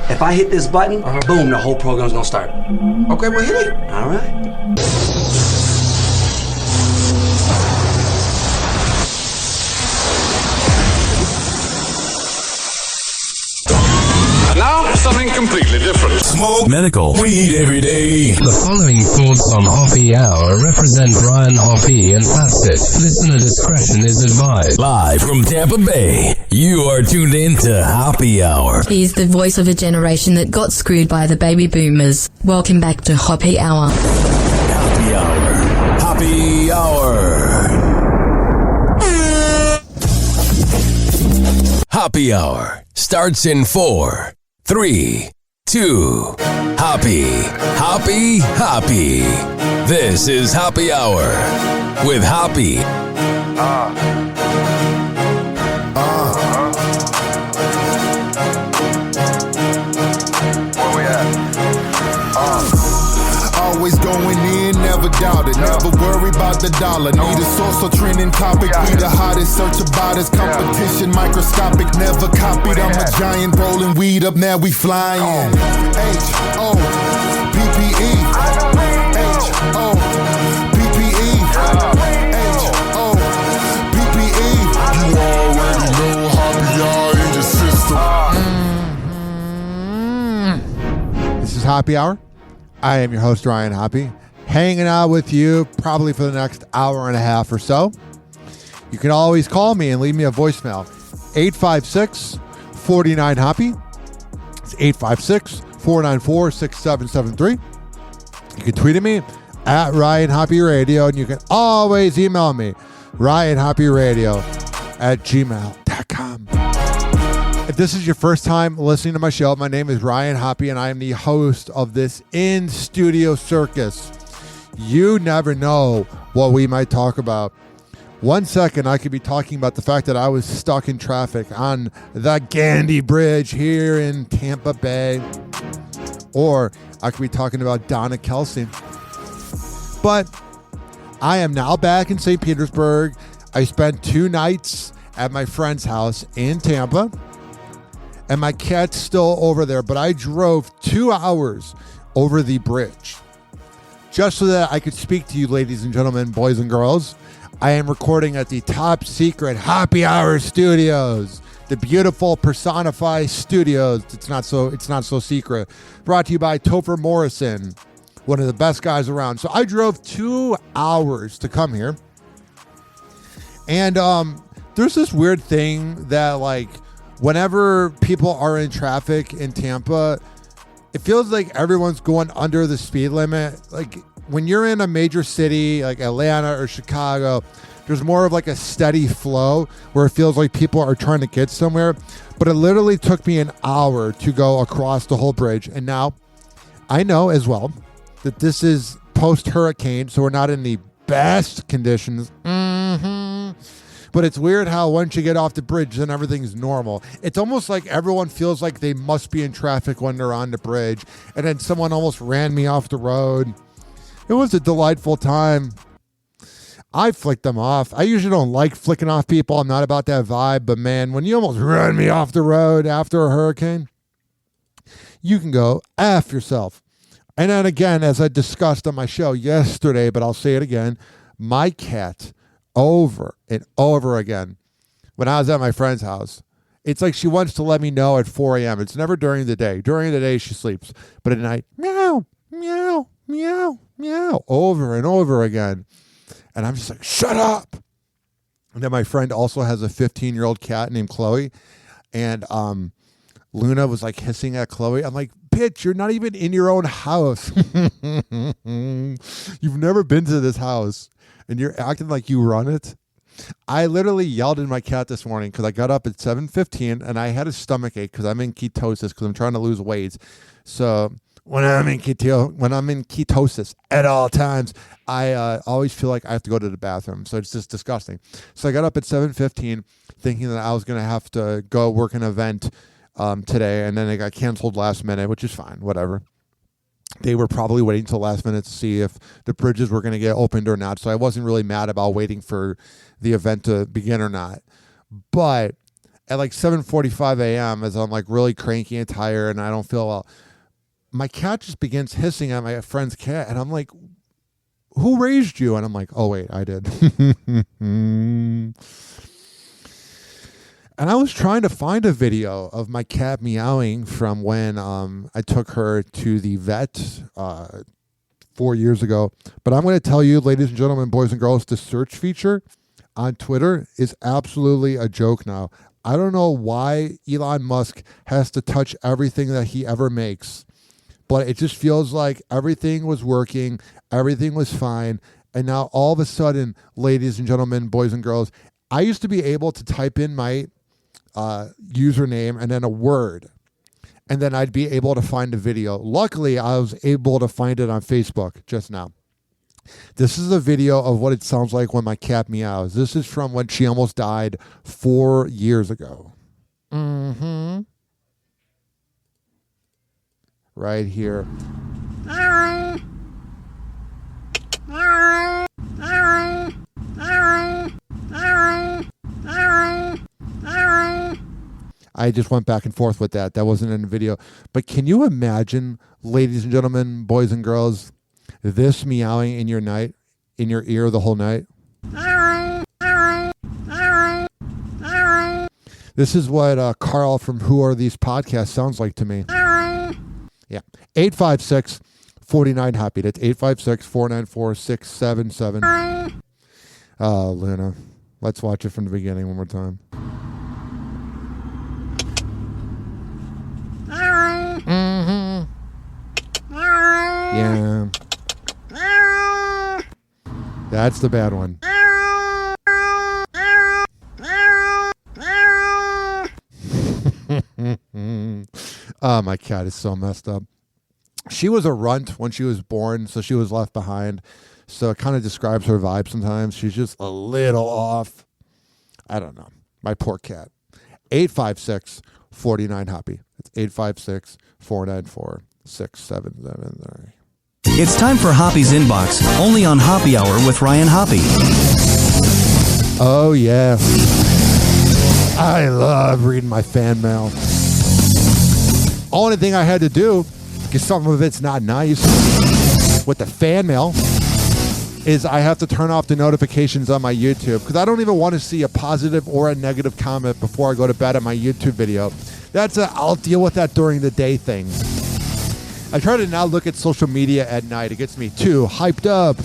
If I hit this button, boom, the whole program's gonna start. Okay, well, hit it. All right. Now, something completely different. Smoke medical weed every day. The following thoughts on Hoppe Hour represent Ryan Hoppe and Facet. Listener discretion is advised. Live from Tampa Bay, you are tuned in to Hoppe Hour. He's the voice of a generation that got screwed by the baby boomers. Welcome back to Hoppe Hour. Hoppe Hour. Hoppe Hour. Hoppe Hour starts in 4, 3, 2. Hoppe, Hoppe, Hoppe. This is Hoppe Hour with Hoppe. Where we at? Always going in, never doubt it. Never worry about the dollar. Need a source or trending topic. Be the hottest, search about his competition. Microscopic, never copied. I'm a giant rolling weed up, now we flying. H-O-P-P-E. H-O-P-P-E. H-O-P-P-E. You already know Hoppe Hour in your system. This is Hoppe Hour. I am your host, Ryan Hoppe, hanging out with you probably for the next hour and a half or so. You can always call me and leave me a voicemail. 856-49-HOPPE. It's 856-494-6773. You can tweet at me at Ryan Hoppe Radio, and you can always email me, ryanhopperadio@gmail.com. If this is your first time listening to my show, my name is Ryan Hoppe, and I am the host of this in-studio circus. You never know what we might talk about. 1 second, I could be talking about the fact that I was stuck in traffic on the Gandy Bridge here in Tampa Bay. Or I could be talking about Donna Kelsey. But I am now back in St. Petersburg. I spent 2 nights at my friend's house in Tampa. And my cat's still over there, but I drove 2 hours over the bridge just so that I could speak to you, ladies and gentlemen, boys and girls. I am recording at the top secret Hoppe Hour Studios, the beautiful Personify Studios. It's not so secret. Brought to you by Topher Morrison, one of the best guys around. So I drove 2 hours to come here, and there's this weird thing that, like, whenever people are in traffic in Tampa, it feels like everyone's going under the speed limit. Like when you're in a major city like Atlanta or Chicago, there's more of like a steady flow where it feels like people are trying to get somewhere. But it literally took me an hour to go across the whole bridge. And now I know as well that this is post-hurricane, so we're not in the best conditions. But it's weird how once you get off the bridge, then everything's normal. It's almost like everyone feels like they must be in traffic when they're on the bridge. And then someone almost ran me off the road. It was a delightful time. I flicked them off. I usually don't like flicking off people. I'm not about that vibe. But man, when you almost run me off the road after a hurricane, you can go F yourself. And then again, as I discussed on my show yesterday, but I'll say it again, my cat, over and over again, when I was at my friend's house, it's like she wants to let me know at 4 a.m. It's never during the day. During the day, she sleeps. But at night, meow, meow, meow, meow, over and over again. And I'm just like, shut up. And then my friend also has a 15-year-old cat named Chloe. And Luna was like hissing at Chloe. I'm like, bitch, you're not even in your own house. You've never been to this house. And you're acting like you run it. I literally yelled at my cat this morning because I got up at 7:15 and I had a stomach ache because I'm in ketosis because I'm trying to lose weight. So when I'm in ketosis at all times, I always feel like I have to go to the bathroom. So it's just disgusting. So I got up at 7:15 thinking that I was going to have to go work an event today, and then it got canceled last minute, which is fine, whatever. They were probably waiting till last minute to see if the bridges were going to get opened or not. So I wasn't really mad about waiting for the event to begin or not. But at like 7:45 a.m. as I'm like really cranky and tired and I don't feel well, my cat just begins hissing at my friend's cat. And I'm like, who raised you? And I'm like, oh, wait, I did. And I was trying to find a video of my cat meowing from when I took her to the vet 4 years ago. But I'm going to tell you, ladies and gentlemen, boys and girls, the search feature on Twitter is absolutely a joke now. I don't know why Elon Musk has to touch everything that he ever makes, but it just feels like everything was working, everything was fine, and now all of a sudden, ladies and gentlemen, boys and girls, I used to be able to type in my username and then a word, and then I'd be able to find a video. Luckily, I was able to find it on Facebook just now. This is a video of what it sounds like when my cat meows. This is from when she almost died 4 years ago. Right here. I just went back and forth with that. That wasn't in the video. But can you imagine, ladies and gentlemen, boys and girls, this meowing in your ear the whole night? This is what Carl from Who Are These Podcasts sounds like to me. Yeah. 856-49-HOPPY. That's 856-494-677. Oh, Luna. Let's watch it from the beginning one more time. Yeah. That's the bad one. Oh, my cat is so messed up. She was a runt when she was born, so she was left behind. So it kind of describes her vibe sometimes. She's just a little off. I don't know. My poor cat. 856-49-HOPPY. It's 856-494-6773. It's time for Hoppy's Inbox, only on Hoppe Hour with Ryan Hoppe. Oh, yeah. I love reading my fan mail. Only thing I had to do, because some of it's not nice, with the fan mail, is I have to turn off the notifications on my YouTube, because I don't even want to see a positive or a negative comment before I go to bed on my YouTube video. I'll deal with that during the day thing. I try to now look at social media at night. It gets me too hyped up.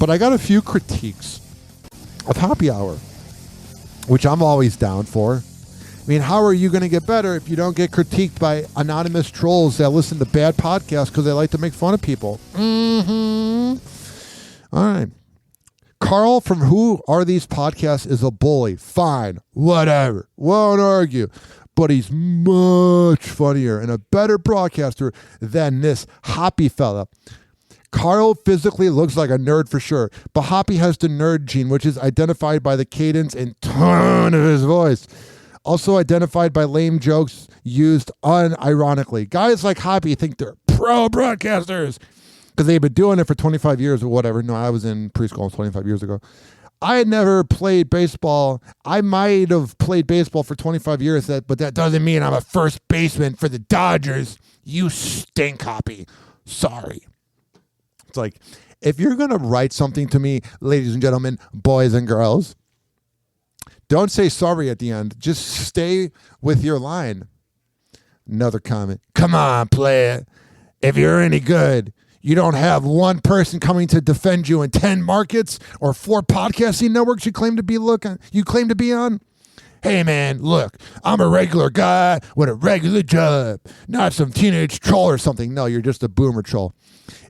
But I got a few critiques of Hoppe Hour, which I'm always down for. I mean, how are you going to get better if you don't get critiqued by anonymous trolls that listen to bad podcasts because they like to make fun of people? All right. Carl from Who Are These Podcasts is a bully. Fine. Whatever. Won't argue. But he's much funnier and a better broadcaster than this Hoppe fella. Carl physically looks like a nerd for sure, but Hoppe has the nerd gene, which is identified by the cadence and tone of his voice. Also identified by lame jokes used unironically. Guys like Hoppe think they're pro broadcasters because they've been doing it for 25 years or whatever. No, I was in preschool 25 years ago. I had never played baseball. I might have played baseball for 25 years, but that doesn't mean I'm a first baseman for the Dodgers. You stink, Hoppe. Sorry. It's like, if you're going to write something to me, ladies and gentlemen, boys and girls, don't say sorry at the end. Just stay with your line. Another comment. Come on, play it. If you're any good, you don't have one person coming to defend you in 10 markets or 4 podcasting networks you claim to be on. Hey, man, look, I'm a regular guy with a regular job, not some teenage troll or something. No, you're just a boomer troll.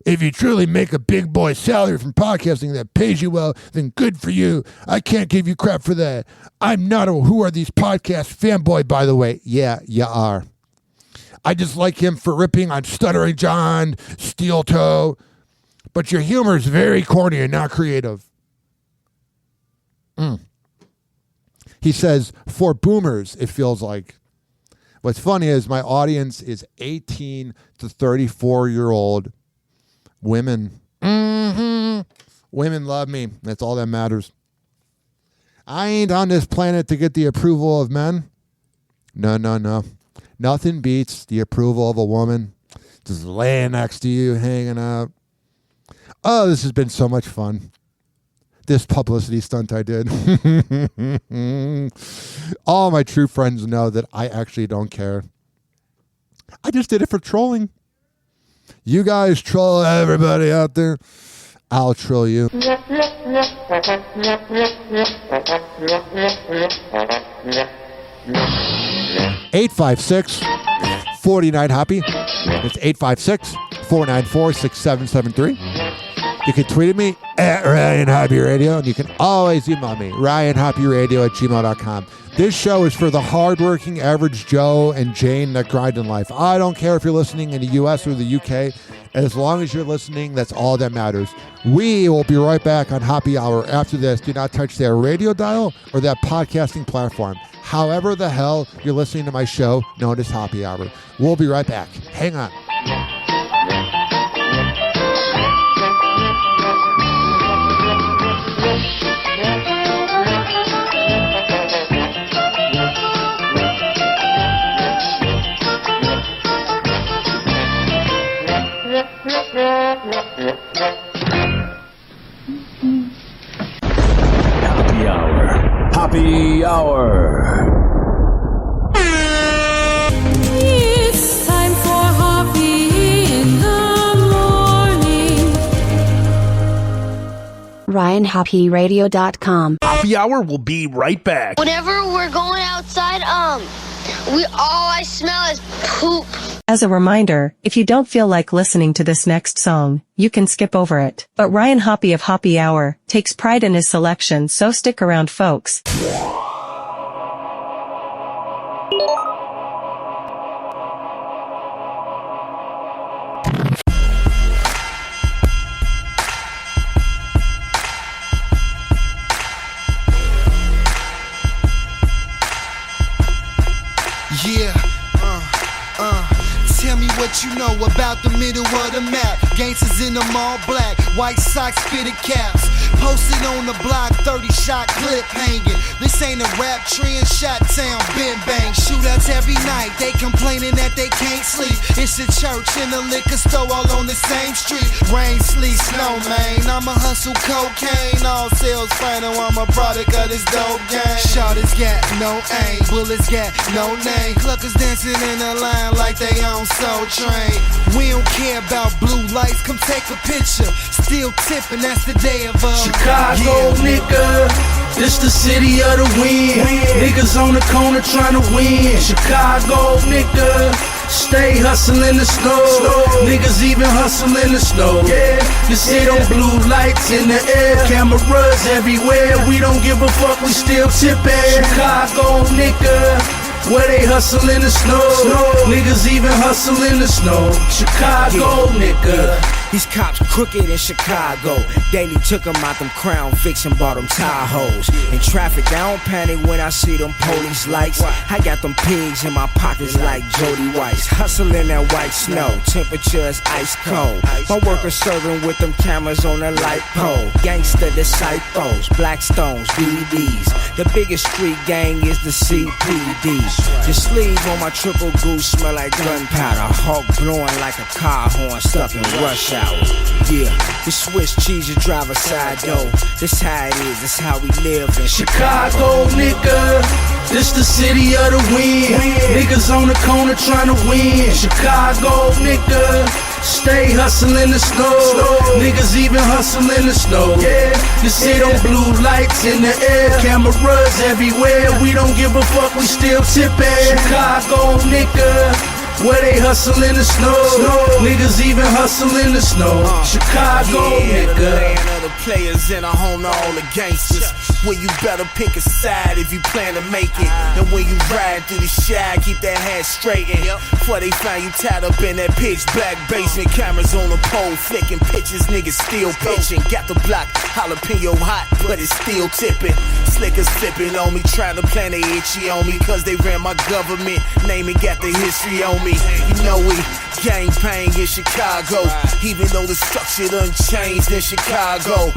If you truly make a big boy salary from podcasting that pays you well, then good for you. I can't give you crap for that. I'm not a Who Are These Podcasts fanboy, by the way. Yeah, you are. I just like him for ripping on Stuttering John, Steel Toe. But your humor is very corny and not creative. He says, for boomers, it feels like. What's funny is my audience is 18 to 34-year-old women. Women love me. That's all that matters. I ain't on this planet to get the approval of men. No. Nothing beats the approval of a woman just laying next to you, hanging out. Oh, this has been so much fun. This publicity stunt I did. All my true friends know that I actually don't care. I just did it for trolling. You guys troll everybody out there. I'll troll you. 856-49-HOPPY. It's 856-494-6773. You can tweet at me at Ryan Hoppe Radio, and you can always email me, ryanhopperadio@gmail.com. This show is for the hardworking average Joe and Jane that grind in life. I don't care if you're listening in the U.S. or the U.K. As long as you're listening, that's all that matters. We will be right back on Hoppe Hour after this. Do not touch that radio dial or that podcasting platform. However the hell you're listening to my show known as Hoppe Hour. We'll be right back. Hang on. Hoppe Hour. Hoppe Hour. It's time for Hoppe in the morning. RyanHoppeRadio.com. Hoppe Hour will be right back. Whenever we're going outside, all I smell is poop. As a reminder, if you don't feel like listening to this next song, you can skip over it. But Ryan Hoppe of Hoppe Hour takes pride in his selection, so stick around, folks. Yeah, tell me what you know about the middle of the map. Gangsters in them all black, white socks, fitted caps. Posted on the block, 30-shot clip hanging. This ain't a rap trend, shot town, bang bang. Shootouts every night, they complaining that they can't sleep. It's a church and a liquor store all on the same street. Rain, sleet, snow, man. I'ma hustle cocaine, all sales final. I'm a product of this dope game. Shotties got no aim, bullets got no name. Cluckers dancing in a line like they on Soul Train. We don't care about blue lights, come take a picture. Still tipping, that's the day of Chicago, nigga, this the city of the wind. Niggas on the corner trying to win. Chicago, nigga, stay hustling the snow. Niggas even hustle in the snow. You see them blue lights in the air, cameras everywhere. We don't give a fuck, we still tipping. Chicago, nigga, where they hustle in the snow. Niggas even hustle in the snow. Chicago, nigga. These cops crooked in Chicago. Daily took them out them Crown Vics and bought them Tahoes. In traffic, I don't panic when I see them police lights. I got them pigs in my pockets like Jody Weiss. Hustling that white snow, temperature is ice cold. My workers serving with them cameras on the light pole. Gangster disciples, Blackstones, BBs. The biggest street gang is the CPDs. The sleeve on my triple goose smell like gunpowder. Hawk blowing like a car horn stuck in rush hour. Yeah, the Swiss cheese you drive a side door. This how it is, this how we live in Chicago, nigga, this the city of the wind. Niggas on the corner trying to win. Chicago, nigga, stay hustling the snow. Niggas even hustle in the snow. You see them blue lights in the air, cameras everywhere. We don't give a fuck, we still tipping. Chicago, nigga, where they hustle in the snow. Niggas even hustle in the snow. Chicago, nigga. The land of the players and a home to all the gangsters. When you better pick a side if you plan to make it. And when you ride through the shy, keep that head straight. Before they find you tied up in that pitch black basement. Cameras on the pole, flicking pictures, niggas still pitching. Got the block, jalapeno hot, but it's still tipping. Slickers flipping on me, trying to plan they itchy on me. Cause they ran my government name and got the history on me. You know we Gang bang in Chicago, even though the structure done changed in Chicago.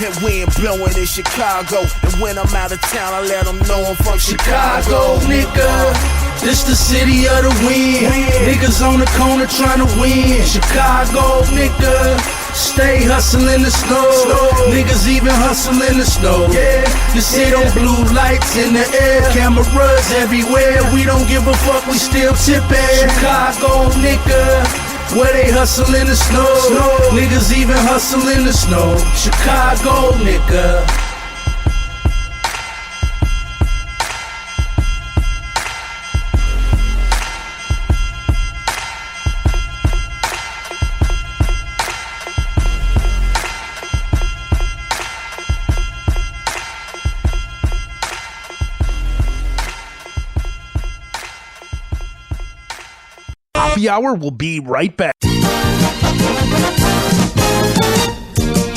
And wind blowing in Chicago, and when I'm out of town, I let them know I'm from Chicago, nigga. This the city of the wind. Niggas on the corner trying to win. Chicago, nigga. Stay hustling the snow. Niggas even hustling the snow. Yeah, you see them blue lights in the air, cameras everywhere. We don't give a fuck, we still tipping. Chicago, nigga. Where they hustling the snow. Niggas even hustling the snow. Chicago, nigga. Hoppe Hour will be right back.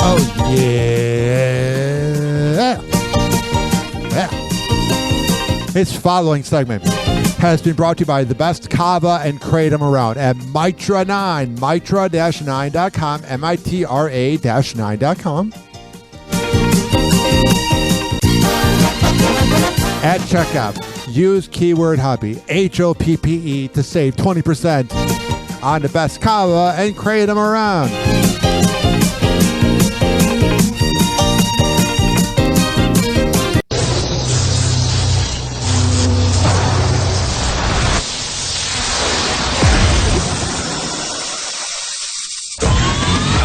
Oh, yeah. This following segment has been brought to you by the best kava and kratom around at Mitra 9, mitra-9.com, mitra-9.com. At checkout, use keyword Hoppe, Hoppe, to save 20% on the best kava and kratom around.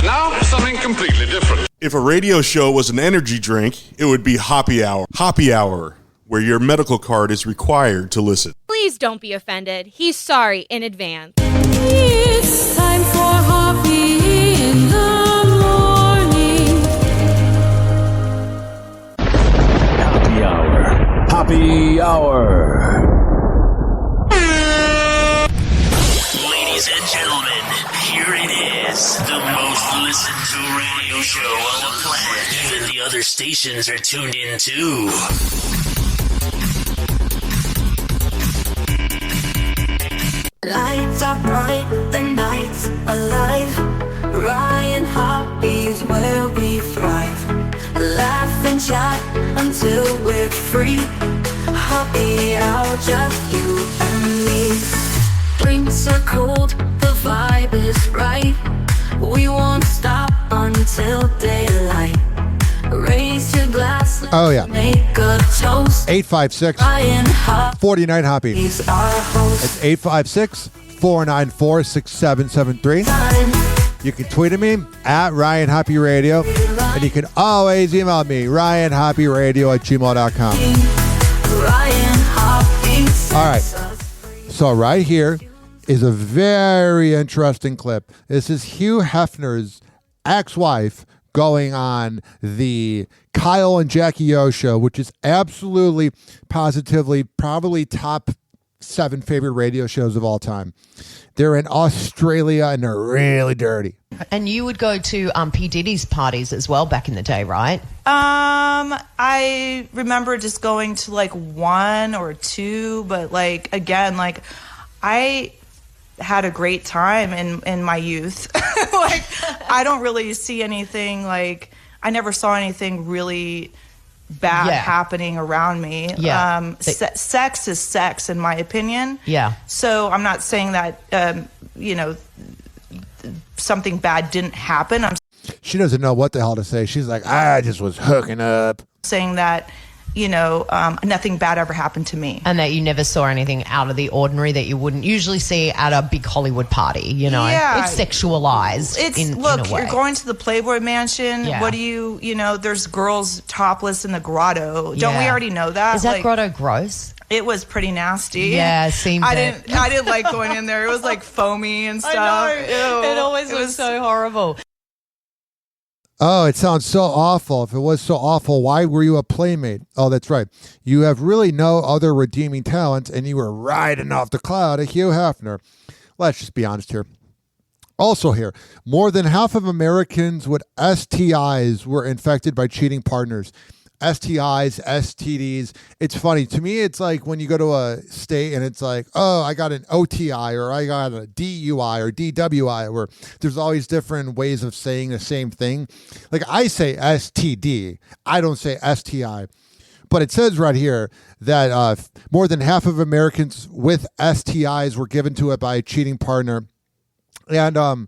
Now, something completely different. If a radio show was an energy drink, it would be Hoppe Hour. Hoppe Hour, where your medical card is required to listen. Please don't be offended. He's sorry in advance. It's time for Hoppe in the morning. Hoppe Hour. Hoppe Hour. Ladies and gentlemen, here it is. The most listened to radio show on the planet. Even the other stations are tuned in too. Lights are bright, the night's alive. Ryan Hoppe's where we thrive. Laugh and chat until we're free. Hoppe Hour, just you and me. Drinks are cold, the vibe is right. We won't stop until daylight. Raise your glass, oh yeah, make a toast. 856-49 Hoppe. He's our host. It's 856-494-6773. You can tweet at me at Ryan Hoppe Radio, and you can always email me ryanhopperadio@gmail.com. All right, so right here is a very interesting clip. This is Hugh Hefner's ex-wife going on the Kyle and Jackie O show, which is absolutely, positively, probably top 7 favorite radio shows of all time. They're in Australia and they're really dirty. And you would go to P. Diddy's parties as well back in the day, right? I remember just going to like 1 or 2, but like again, like I had a great time in my youth. Like I don't really see anything, like I never saw anything really bad happening around me. Sex is sex in my opinion. So I'm not saying that something bad didn't happen. I'm She doesn't know what the hell to say. She's like, I just was hooking up. saying that nothing bad ever happened to me. And that you never saw anything out of the ordinary that you wouldn't usually see at a big Hollywood party, It's sexualized in a way. You're going to the Playboy Mansion. Yeah. What do you there's girls topless in the grotto. Don't we already know that? Is that grotto gross? It was pretty nasty. Yeah, it seemed I didn't like going in there. It was like foamy and stuff. I know. Ew. It always was so horrible. Oh, it sounds so awful. If it was so awful, why were you a playmate? Oh, that's right. You have really no other redeeming talents, and you were riding off the cloud of Hugh Hefner. Let's just be honest here. Also here, more than half of Americans with STIs were infected by cheating partners. STIs, STDs. It's funny. To me, it's like when you go to a state and it's like, oh, I got an OTI or I got a DUI or DWI, where there's always different ways of saying the same thing. Like I say STD. I don't say STI. But it says right here that more than half of Americans with STIs were given to it by a cheating partner. And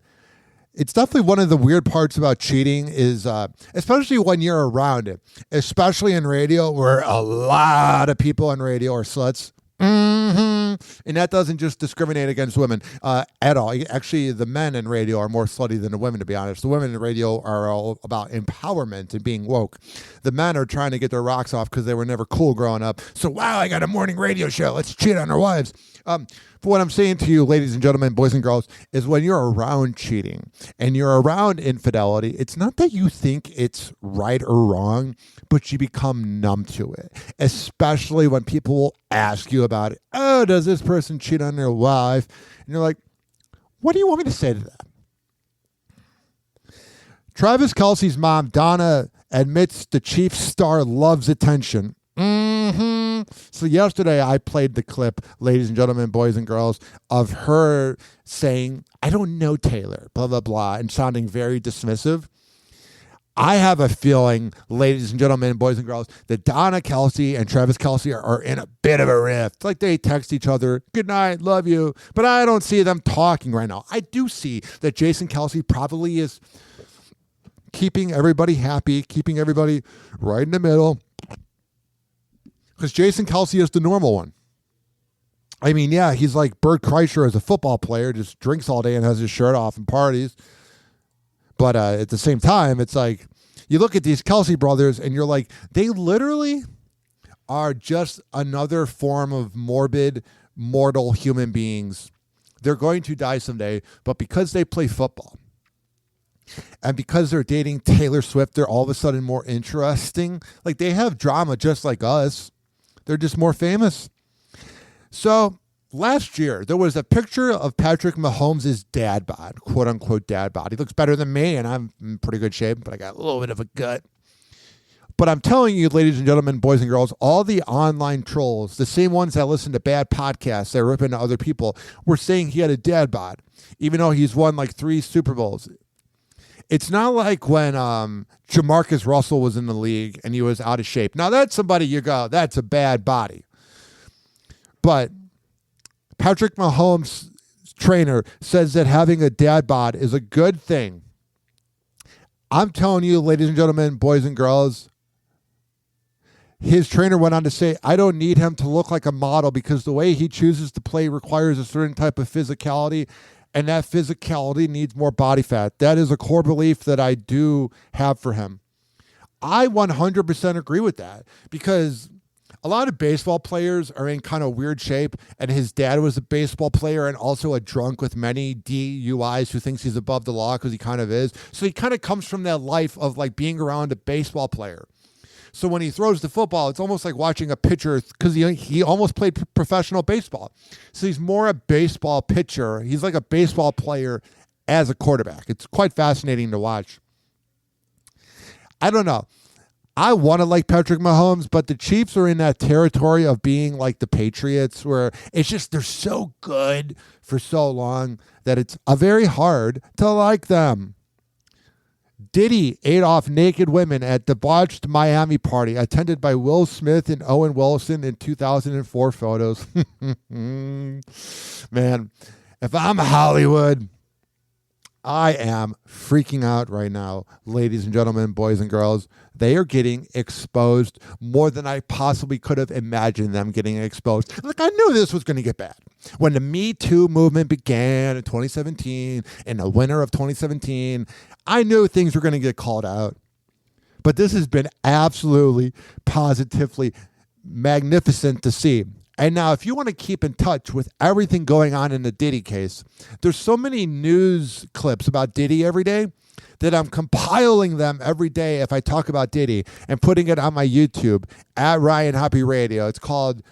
it's definitely one of the weird parts about cheating is, especially when you're around it, especially in radio, where a lot of people in radio are sluts. And that doesn't just discriminate against women at all. Actually, the men in radio are more slutty than the women, to be honest. The women in radio are all about empowerment and being woke. The men are trying to get their rocks off because they were never cool growing up. So, wow, I got a morning radio show. Let's cheat on our wives. But what I'm saying to you, ladies and gentlemen, boys and girls, is when you're around cheating and you're around infidelity, it's not that you think it's right or wrong, but you become numb to it, especially when people will ask you about it. Oh, does this person cheat on their wife? And you're like, what do you want me to say to that? Travis Kelce's mom, Donna, admits the Chiefs star loves attention. So yesterday I played the clip, ladies and gentlemen, boys and girls, of her saying, I don't know Taylor, blah, blah, blah, and sounding very dismissive. I have a feeling, ladies and gentlemen, boys and girls, that Donna Kelce and Travis Kelce are in a bit of a rift. It's like they text each other, good night, love you, but I don't see them talking right now. I do see that Jason Kelce probably is keeping everybody happy, keeping everybody right in the middle. Because Jason Kelce is the normal one. I mean, yeah, he's like Bert Kreischer as a football player, just drinks all day and has his shirt off and parties. But at the same time, it's like, you look at these Kelce brothers and you're like, they literally are just another form of morbid, mortal human beings. They're going to die someday, but because they play football, and because they're dating Taylor Swift, they're all of a sudden more interesting. Like, they have drama just like us. They're just more famous. So last year, there was a picture of Patrick Mahomes' dad bod, quote unquote dad bod. He looks better than me, and I'm in pretty good shape, but I got a little bit of a gut. But I'm telling you, ladies and gentlemen, boys and girls, all the online trolls, the same ones that listen to bad podcasts that rip into other people, were saying he had a dad bod, even though he's won like 3 Super Bowls. It's not like when Jamarcus Russell was in the league and he was out of shape. Now, that's somebody you go, that's a bad body. But Patrick Mahomes' trainer says that having a dad bod is a good thing. I'm telling you, ladies and gentlemen, boys and girls, his trainer went on to say, I don't need him to look like a model because the way he chooses to play requires a certain type of physicality, and that physicality needs more body fat. That is a core belief that I do have for him. I 100% agree with that because a lot of baseball players are in kind of weird shape, and his dad was a baseball player and also a drunk with many DUIs who thinks he's above the law because he kind of is. So he kind of comes from that life of like being around a baseball player. So when he throws the football, it's almost like watching a pitcher because he almost played professional baseball. So he's more a baseball pitcher. He's like a baseball player as a quarterback. It's quite fascinating to watch. I don't know. I want to like Patrick Mahomes, but the Chiefs are in that territory of being like the Patriots where it's just they're so good for so long that it's very hard to like them. Diddy ate off naked women at debauched Miami party attended by Will Smith and Owen Wilson in 2004 photos. Man, if I'm Hollywood, I am freaking out right now, ladies and gentlemen, boys and girls. They are getting exposed more than I possibly could have imagined them getting exposed. Like, I knew this was going to get bad. When the Me Too movement began in 2017, in the winter of 2017, I knew things were going to get called out. But this has been absolutely, positively magnificent to see. And now, if you want to keep in touch with everything going on in the Diddy case, there's so many news clips about Diddy every day that I'm compiling them every day if I talk about Diddy and putting it on my YouTube at Ryan Hoppe Radio. It's called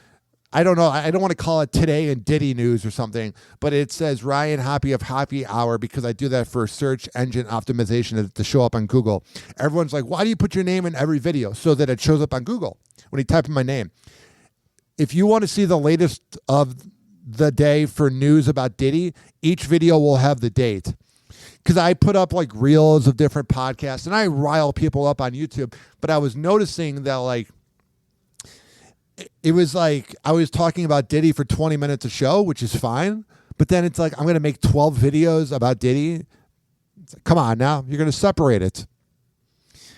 I don't know. I don't want to call it Today in Diddy News or something, but it says Ryan Hoppe of Hoppe Hour because I do that for search engine optimization to show up on Google. Everyone's like, why do you put your name in every video? So that it shows up on Google when you type in my name. If you want to see the latest of the day for news about Diddy, each video will have the date. Because I put up like reels of different podcasts and I rile people up on YouTube, but I was noticing that like, it was like I was talking about Diddy for 20 minutes a show, which is fine. But then it's like, I'm going to make 12 videos about Diddy. It's like, come on now. You're going to separate it.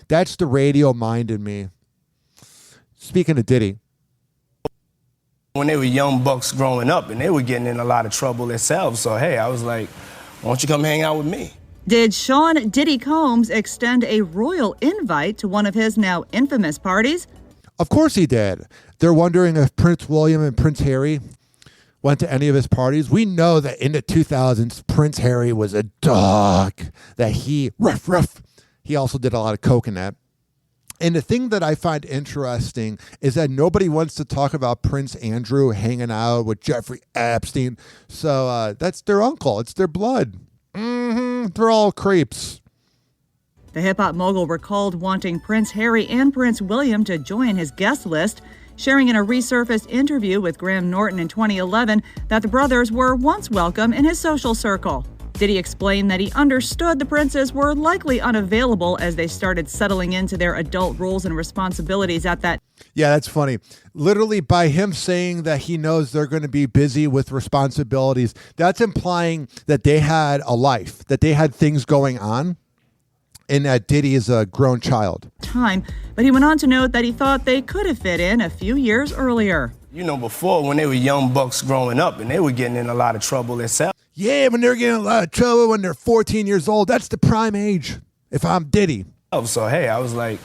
That's the radio mind in me. Speaking of Diddy. When they were young bucks growing up and they were getting in a lot of trouble themselves. So, hey, I was like, why don't you come hang out with me? Did Sean Diddy Combs extend a royal invite to one of his now infamous parties? Of course he did. They're wondering if Prince William and Prince Harry went to any of his parties. We know that in the 2000s, Prince Harry was a dog, that he also did a lot of coke in that. And the thing that I find interesting is that nobody wants to talk about Prince Andrew hanging out with Jeffrey Epstein. So that's their uncle. It's their blood. They're all creeps. The hip-hop mogul recalled wanting Prince Harry and Prince William to join his guest list, sharing in a resurfaced interview with Graham Norton in 2011 that the brothers were once welcome in his social circle. Diddy explained that he understood the princes were likely unavailable as they started settling into their adult roles and responsibilities at that. Yeah, that's funny. Literally by him saying that he knows they're going to be busy with responsibilities, that's implying that they had a life, that they had things going on. And that Diddy is a grown child. But he went on to note that he thought they could have fit in a few years earlier. You know, before when they were young bucks growing up and they were getting in a lot of trouble themselves. Yeah, when they're getting in a lot of trouble when they're 14 years old, that's the prime age if I'm Diddy. So, hey, I was like,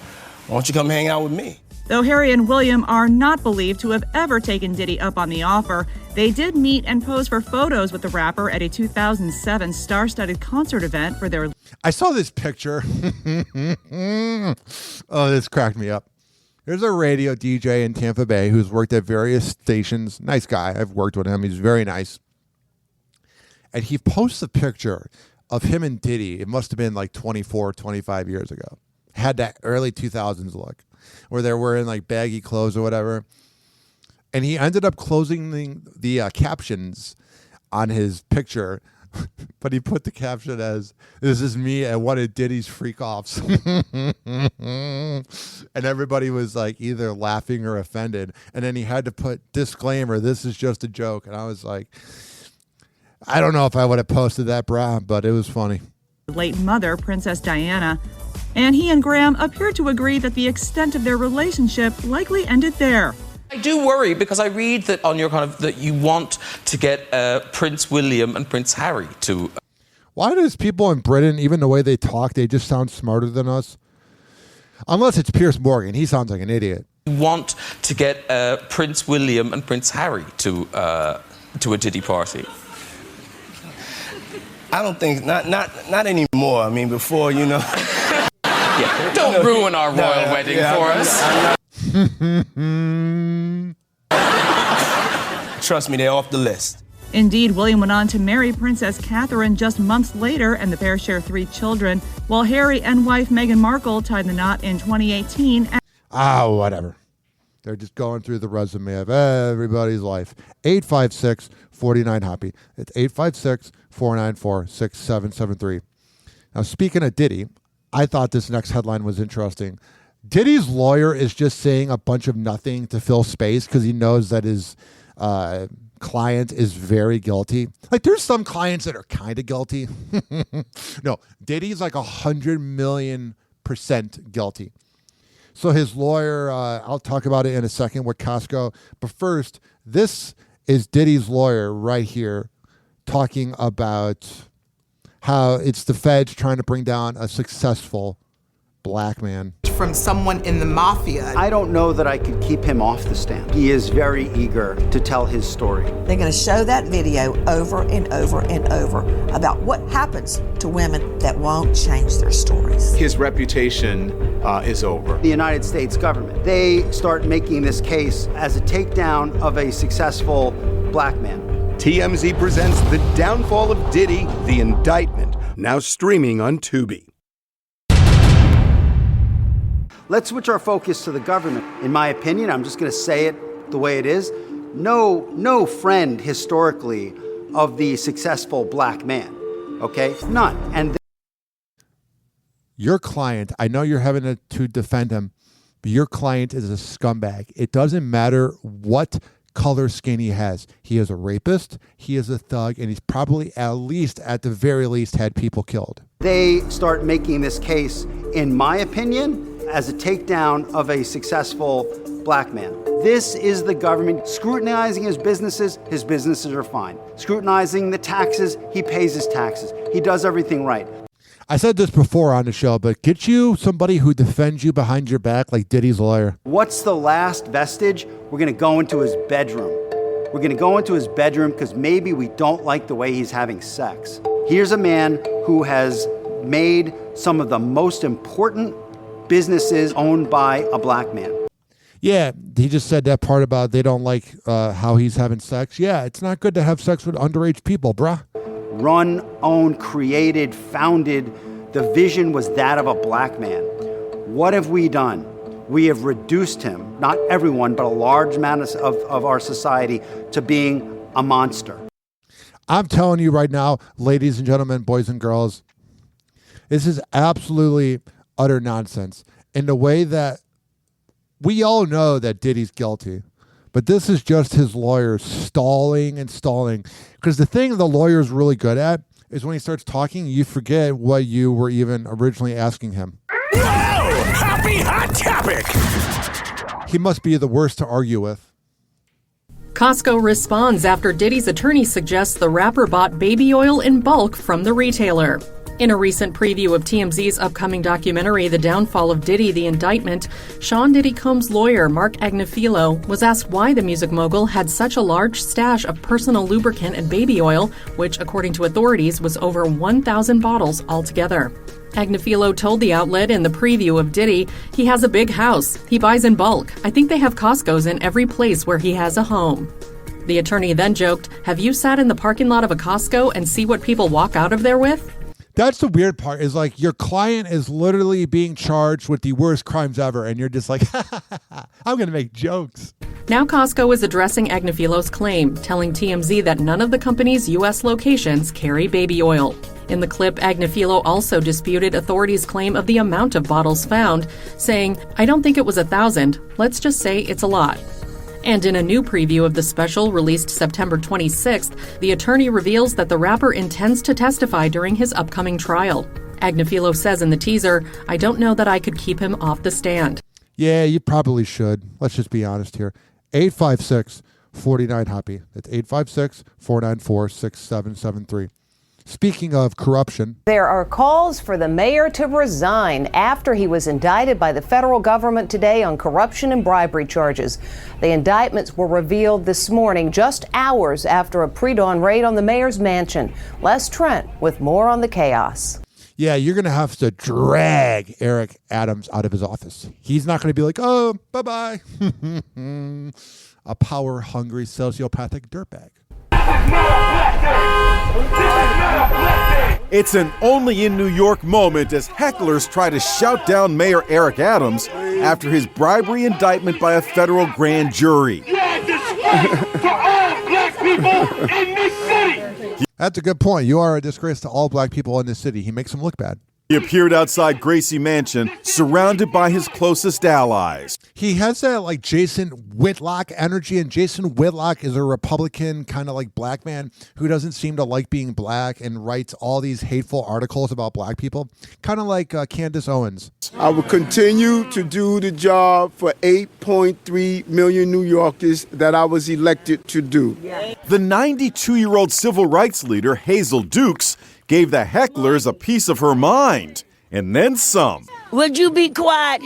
why don't you come hang out with me? Though Harry and William are not believed to have ever taken Diddy up on the offer, they did meet and pose for photos with the rapper at a 2007 star-studded concert event for their... I saw this picture. Oh, this cracked me up. There's a radio DJ in Tampa Bay who's worked at various stations. Nice guy. I've worked with him. He's very nice. And he posts a picture of him and Diddy. It must have been like 24, 25 years ago. Had that early 2000s look where they're wearing like baggy clothes or whatever. And he ended up closing the captions on his picture. But he put the caption as, "This is me at one of Diddy's freak-offs." And everybody was like either laughing or offended. And then he had to put disclaimer, "This is just a joke." And I was like, I don't know if I would have posted that, brah, but it was funny. Late mother, Princess Diana. And he and Graham appeared to agree that the extent of their relationship likely ended there. I do worry because I read that on your that you want to get Prince William and Prince Harry to. Why does people in Britain, even the way they talk, they just sound smarter than us? Unless it's Piers Morgan, he sounds like an idiot. You want to get Prince William and Prince Harry to a Diddy party. I don't think not anymore. I mean, before Yeah, don't ruin our royal wedding for us. Trust me, they're off the list. Indeed, William went on to marry Princess Catherine just months later, and the pair share 3 children, while Harry and wife Meghan Markle tied the knot in 2018. Whatever. They're just going through the resume of everybody's life. 856-49-HOPPY. It's 856-494-6773. Now, speaking of Diddy, I thought this next headline was interesting. Diddy's lawyer is just saying a bunch of nothing to fill space because he knows that his client is very guilty. Like, there's some clients that are kind of guilty. No, Diddy's like 100 million% guilty. So his lawyer, I'll talk about it in a second with Costco. But first, this is Diddy's lawyer right here talking about how it's the feds trying to bring down a successful black man. from someone in the mafia. I don't know that I could keep him off the stand. He is very eager to tell his story. They're going to show that video over and over and over about what happens to women that won't change their stories. His reputation is over. The United States government, they start making this case as a takedown of a successful black man. TMZ presents The Downfall of Diddy, The Indictment, now streaming on Tubi. Let's switch our focus to the government. In my opinion, I'm just going to say it the way it is. No friend historically of the successful black man. Okay? None. And your client, I know you're having to defend him, but your client is a scumbag. It doesn't matter what color skin he has. He is a rapist, he is a thug, and he's probably at the very least had people killed. they start making this case, in my opinion, as a takedown of a successful black man. This is the government scrutinizing his businesses are fine. Scrutinizing the taxes, he pays his taxes. He does everything right. I said this before on the show, but get you somebody who defends you behind your back like Diddy's lawyer. What's the last vestige? We're going to go into his bedroom. We're going to go into his bedroom because maybe we don't like the way he's having sex. Here's a man who has made some of the most important businesses owned by a black man. Yeah, he just said that part about they don't like how he's having sex. Yeah, it's not good to have sex with underage people, bruh. Run, owned, created, founded. The vision was that of a black man. What have we done? We have reduced him, not everyone, but a large amount of our society, to being a monster. I'm telling you right now, ladies and gentlemen, boys and girls, this is absolutely utter nonsense. In the way that we all know that Diddy's guilty, but this is just his lawyer stalling and stalling. Because the thing the lawyer's really good at is when he starts talking, you forget what you were even originally asking him. Whoa! Happy hot topic! He must be the worst to argue with. Costco responds after Diddy's attorney suggests the rapper bought baby oil in bulk from the retailer. In a recent preview of TMZ's upcoming documentary, The Downfall of Diddy, The Indictment, Sean Diddy Combs' lawyer, Mark Agnifilo, was asked why the music mogul had such a large stash of personal lubricant and baby oil, which, according to authorities, was over 1,000 bottles altogether. Agnifilo told the outlet in the preview of Diddy, he has a big house. He buys in bulk. I think they have Costco's in every place where he has a home. The attorney then joked, have you sat in the parking lot of a Costco and see what people walk out of there with? That's the weird part, is like your client is literally being charged with the worst crimes ever, and you're just like, I'm going to make jokes. Now Costco is addressing Agnifilo's claim, telling TMZ that none of the company's U.S. locations carry baby oil. In the clip, Agnifilo also disputed authorities' claim of the amount of bottles found, saying, I don't think it was 1,000. Let's just say it's a lot. And in a new preview of the special released September 26th, the attorney reveals that the rapper intends to testify during his upcoming trial. Agnifilo says in the teaser, I don't know that I could keep him off the stand. Yeah, you probably should. Let's just be honest here. 856-49-HOPPY. That's 856-494-6773. Speaking of corruption, there are calls for the mayor to resign after he was indicted by the federal government today on corruption and bribery charges. The indictments were revealed this morning, just hours after a pre-dawn raid on the mayor's mansion. Les Trent with more on the chaos. Yeah, you're going to have to drag Eric Adams out of his office. He's not going to be like, oh, bye-bye. A power-hungry sociopathic dirtbag. It's an only in New York moment as hecklers try to shout down Mayor Eric Adams after his bribery indictment by a federal grand jury. That's a good point. You are a disgrace to all black people in this city. He makes them look bad. He appeared outside Gracie Mansion, surrounded by his closest allies. He has that like Jason Whitlock energy, and Jason Whitlock is a Republican kind of like black man who doesn't seem to like being black and writes all these hateful articles about black people, kind of like Candace Owens. I will continue to do the job for 8.3 million New Yorkers that I was elected to do. The 92-year-old civil rights leader, Hazel Dukes, gave the hecklers a piece of her mind and then some. Would you be quiet?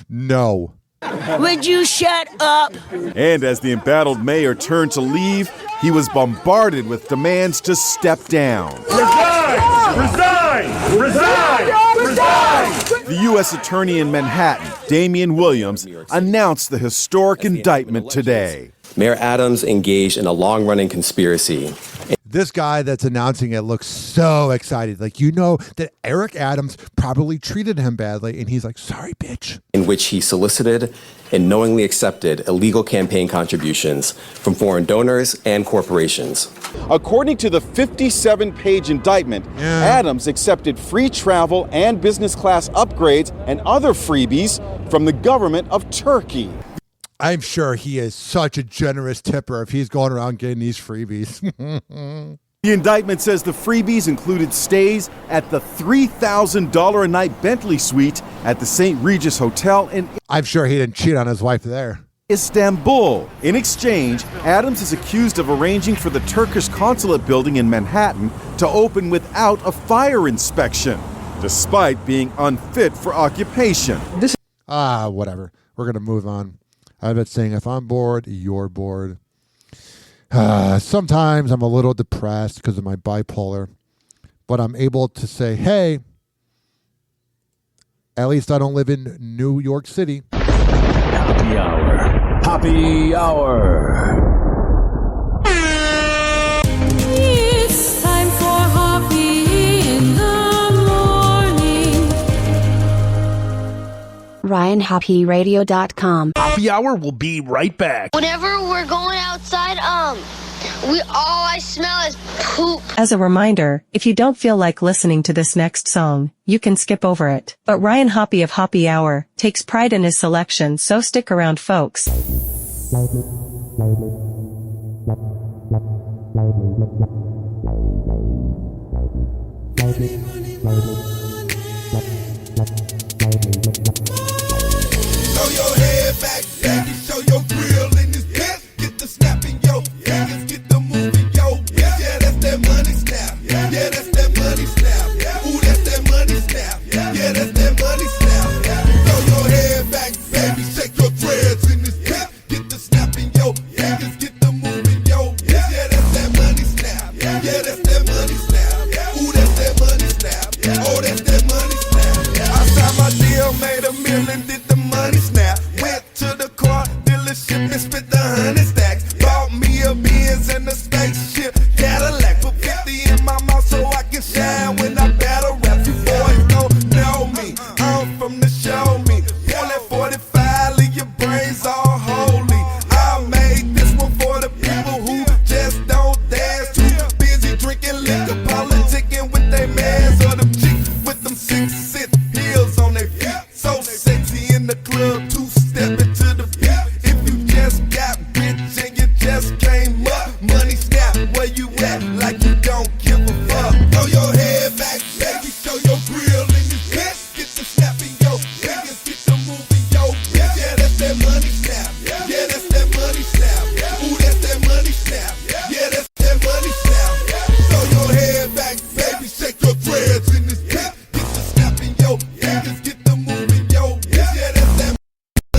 No. Would you shut up? And as the embattled mayor turned to leave, he was bombarded with demands to step down. Resign! Resign! Resign! Resign! The U.S. Attorney in Manhattan, Damian Williams, announced the historic indictment today. Mayor Adams engaged in a long-running conspiracy. This guy that's announcing it looks so excited. Like, you know that Eric Adams probably treated him badly, and he's like, sorry, bitch. In which he solicited and knowingly accepted illegal campaign contributions from foreign donors and corporations. According to the 57-page indictment, Adams accepted free travel and business class upgrades and other freebies from the government of Turkey. I'm sure he is such a generous tipper if he's going around getting these freebies. The indictment says the freebies included stays at the $3,000 a night Bentley suite at the St. Regis Hotel in I'm sure he didn't cheat on his wife there. Istanbul. In exchange, Adams is accused of arranging for the Turkish consulate building in Manhattan to open without a fire inspection, despite being unfit for occupation. Whatever. We're going to move on. I've been saying, if I'm bored, you're bored. Sometimes I'm a little depressed because of my bipolar, but I'm able to say, hey, at least I don't live in New York City. Happy Hour. Happy Hour. It's time for Hoppe in the morning. RyanHoppeRadio.com. Happy Hour will be right back. Whenever we're going outside, all I smell is poop. As a reminder, if you don't feel like listening to this next song, you can skip over it. But Ryan Hoppe of Hoppe Hour takes pride in his selection, so stick around, folks. Throw your head back, baby, show your grill in this pit. Get the snap in yo, fingers, get the move in yo. Yeah, that's that money snap. Yeah, that's that money snap. Ooh, that's that money snap. Yeah, that's that money snap. Throw your head back, baby, shake your dreads in this pit. Get the snap in yo, fingers, get the move in yo. Yeah, that's that money snap. Yeah, that's that money snap. Ooh, that's that money snap. Oh, that's that money snap. I signed my deal, made $1 million, did the money snap. Went to the car dealership and spent 100 stacks. Bought me a Benz and a spaceship Cadillac. Put 50 in my mouth so I can shine when I battle rap. You boys don't know me, I'm from the show me. Pull that 45, leave your brains all holy. I made this one for the people who just don't dance. Too busy drinking liquor, politicking with their mans. Or them chicks with them 6'6" heels on their feet. So sexy in the club, two-stepping to the beat. If you just got rich and you just came up, money snap, where you at? Like you don't give a fuck. Throw your head back, baby, show your grill in this pit. Get the snap in yo, fingers, get the move in yo. Yeah, that's that money snap. Yeah, that's that money snap. Ooh, that's that money snap. Yeah, that's that money snap. Throw your head back, baby, shake your dreads in this pit. Get the snap in yo, fingers, get the move in yo. Yeah, that's that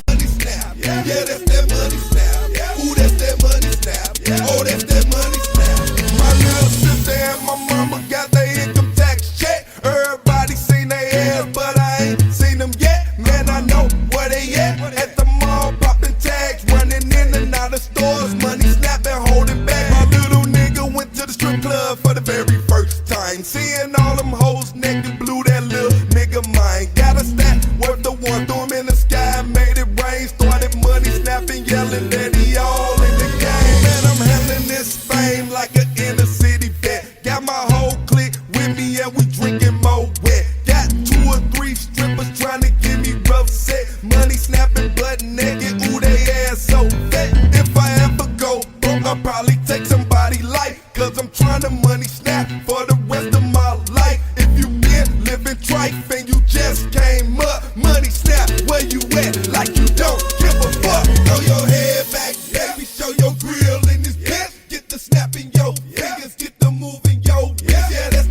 money snap. Yeah, that's that money snap. Ooh, that's that money snap. Oh, that's that money snap. My little sister and my mama got their income tax check. Everybody seen their ass, but I ain't seen them yet. Man, I know where they at. At the mall, popping tags, running in and out of stores. Money snapping, holding back. My little nigga went to the strip club for the very first time. Seeing all them hoes naked, blew that little nigga mind. Got a stat worth the one, threw him in the sky, made it rain. Started money snapping, yelling that he all in the game. Man, I'm handling this fame like an inner city vet. Got my whole clique with me and we drinking more wet. Got 2 or 3 strippers trying to give me rough set. Money snapping, butt naked, ooh, they ass so fat. If I ever go broke, I'll probably take somebody's life. Cause I'm trying to money snap for the rest of my life. If you been living trife and you just came up, money snap, where you at? Like you don't give a fuck. Throw your head back, baby, show your grill in this pit. Get the snap in yo, fingers, get the move in yo. Yeah, that's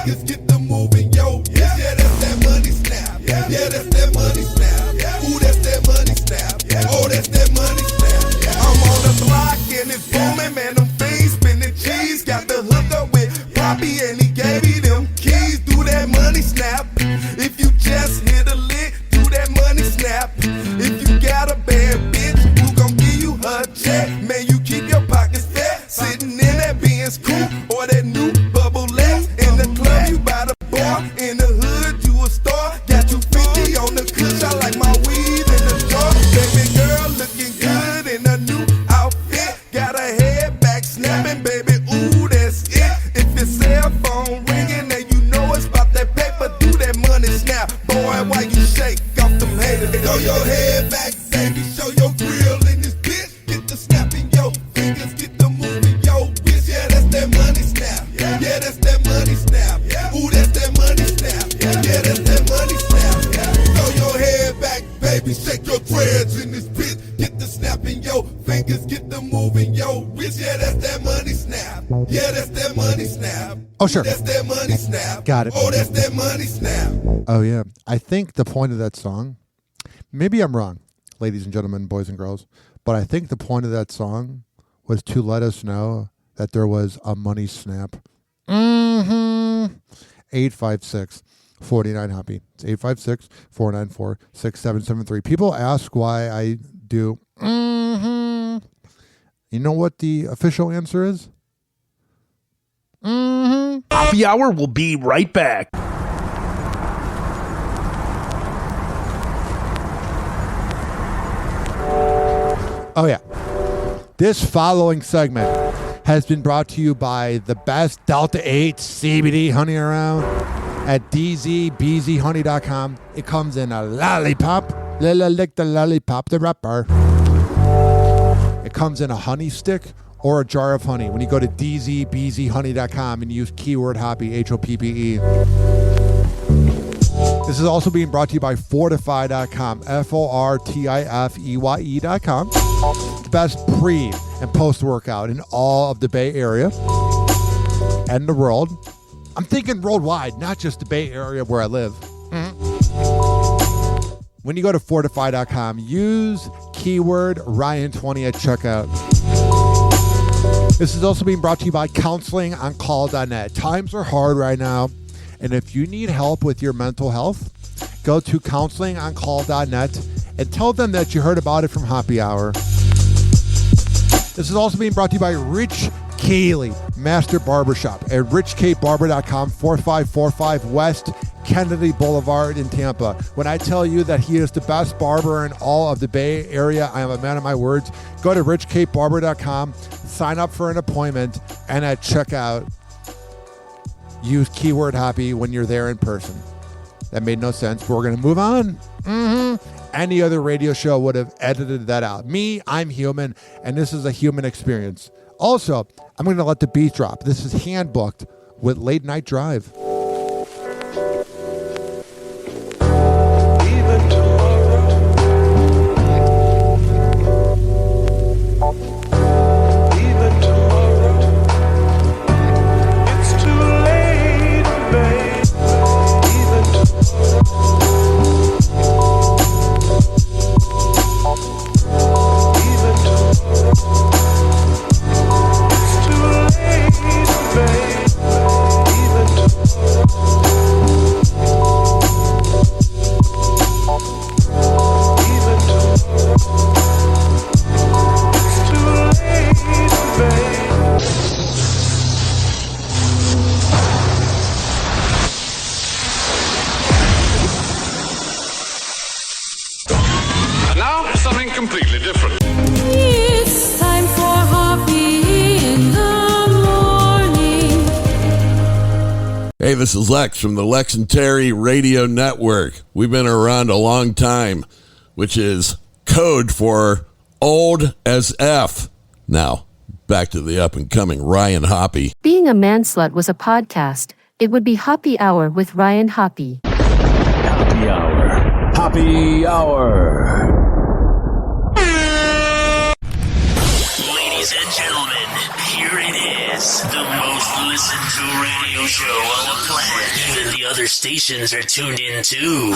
Fingers get the moving, yo. Yeah, that's that money snap. Yeah, that's that money snap. Ooh, that's that money snap. Oh, that's that money snap. I'm on the block and it's booming, man. Them things spinning cheese. Got the hook up with Poppy and he gave me them keys. Do that money snap. If you just hit a lick, do that money snap. If you got a bad bitch, who gon' give you her check? Man, you keep your pockets fat, sitting in that Benz coupe or that new Bubble X. In the club, you by the bar. In the hood, you a star. Got you 50 on the kush. I like my weed in the jar. Baby girl looking good in a new outfit. Got a head back snapping, baby. Ooh, that's it. If your cell phone ringing, then you know it's about that paper. Do that money snap, boy. Why you shake off them haters? Throw your head back, baby. Show your grill in this bitch. Get the snap in your fingers, get the move in your wrist. Yeah, that's that money snap. Yeah, that's that money snap. Ooh, that's that money snap. Yeah, that's that money snap. Throw your head back, baby. Shake your dreads in this bitch. Get the snap in your fingers, get the move in your wrist. Yeah, that's that money snap. Yeah, that's that money snap. Oh, sure. That's that money snap. Got it. Oh, that's that money snap. Oh, yeah. I think the point of that song, maybe I'm wrong, ladies and gentlemen, boys and girls, but I think the point of that song was to let us know that there was a money snap. 856-49-HOPPY. It's 856-494-6773. People ask why I do You know what the official answer is? Hoppe Hour will be right back. Oh, yeah. This following segment has been brought to you by the best Delta 8 CBD honey around at dzbzhoney.com. It comes in a lollipop. Lick the lollipop, the wrapper. It comes in a honey stick or a jar of honey when you go to dzbzhoney.com and use keyword Hoppe, H-O-P-P-E. This is also being brought to you by Fortify.com, Fortifeye.com. The best pre- and post-workout in all of the Bay Area and the world. I'm thinking worldwide, not just the Bay Area where I live. When you go to Fortify.com, use keyword Ryan20 at checkout. This is also being brought to you by counselingoncall.net. Times are hard right now, and if you need help with your mental health, go to counselingoncall.net and tell them that you heard about it from Hoppe Hour. This is also being brought to you by Rich Cayley, Master Barbershop at richcapebarber.com, 4545 West Kennedy Boulevard in Tampa. When I tell you that he is the best barber in all of the Bay Area, I am a man of my words. Go to richcapebarber.com, sign up for an appointment, and at checkout, use keyword Hoppe when you're there in person. That made no sense, but we're going to move on. Any other radio show would have edited that out. Me, I'm human, and this is a human experience. Also, I'm going to let the beat drop. This is hand-booked with Late Night Drive. Hey, this is Lex from the Lex and Terry Radio Network. We've been around a long time, which is code for old as F. Now, back to the up-and-coming Ryan Hoppe. Being a Man Slut was a podcast. It would be Hoppe Hour with Ryan Hoppe. Hoppe Hour. Hoppe Hour. Ladies and gentlemen, here it is. It's the most listened to radio show on the planet. Even the other stations are tuned in too.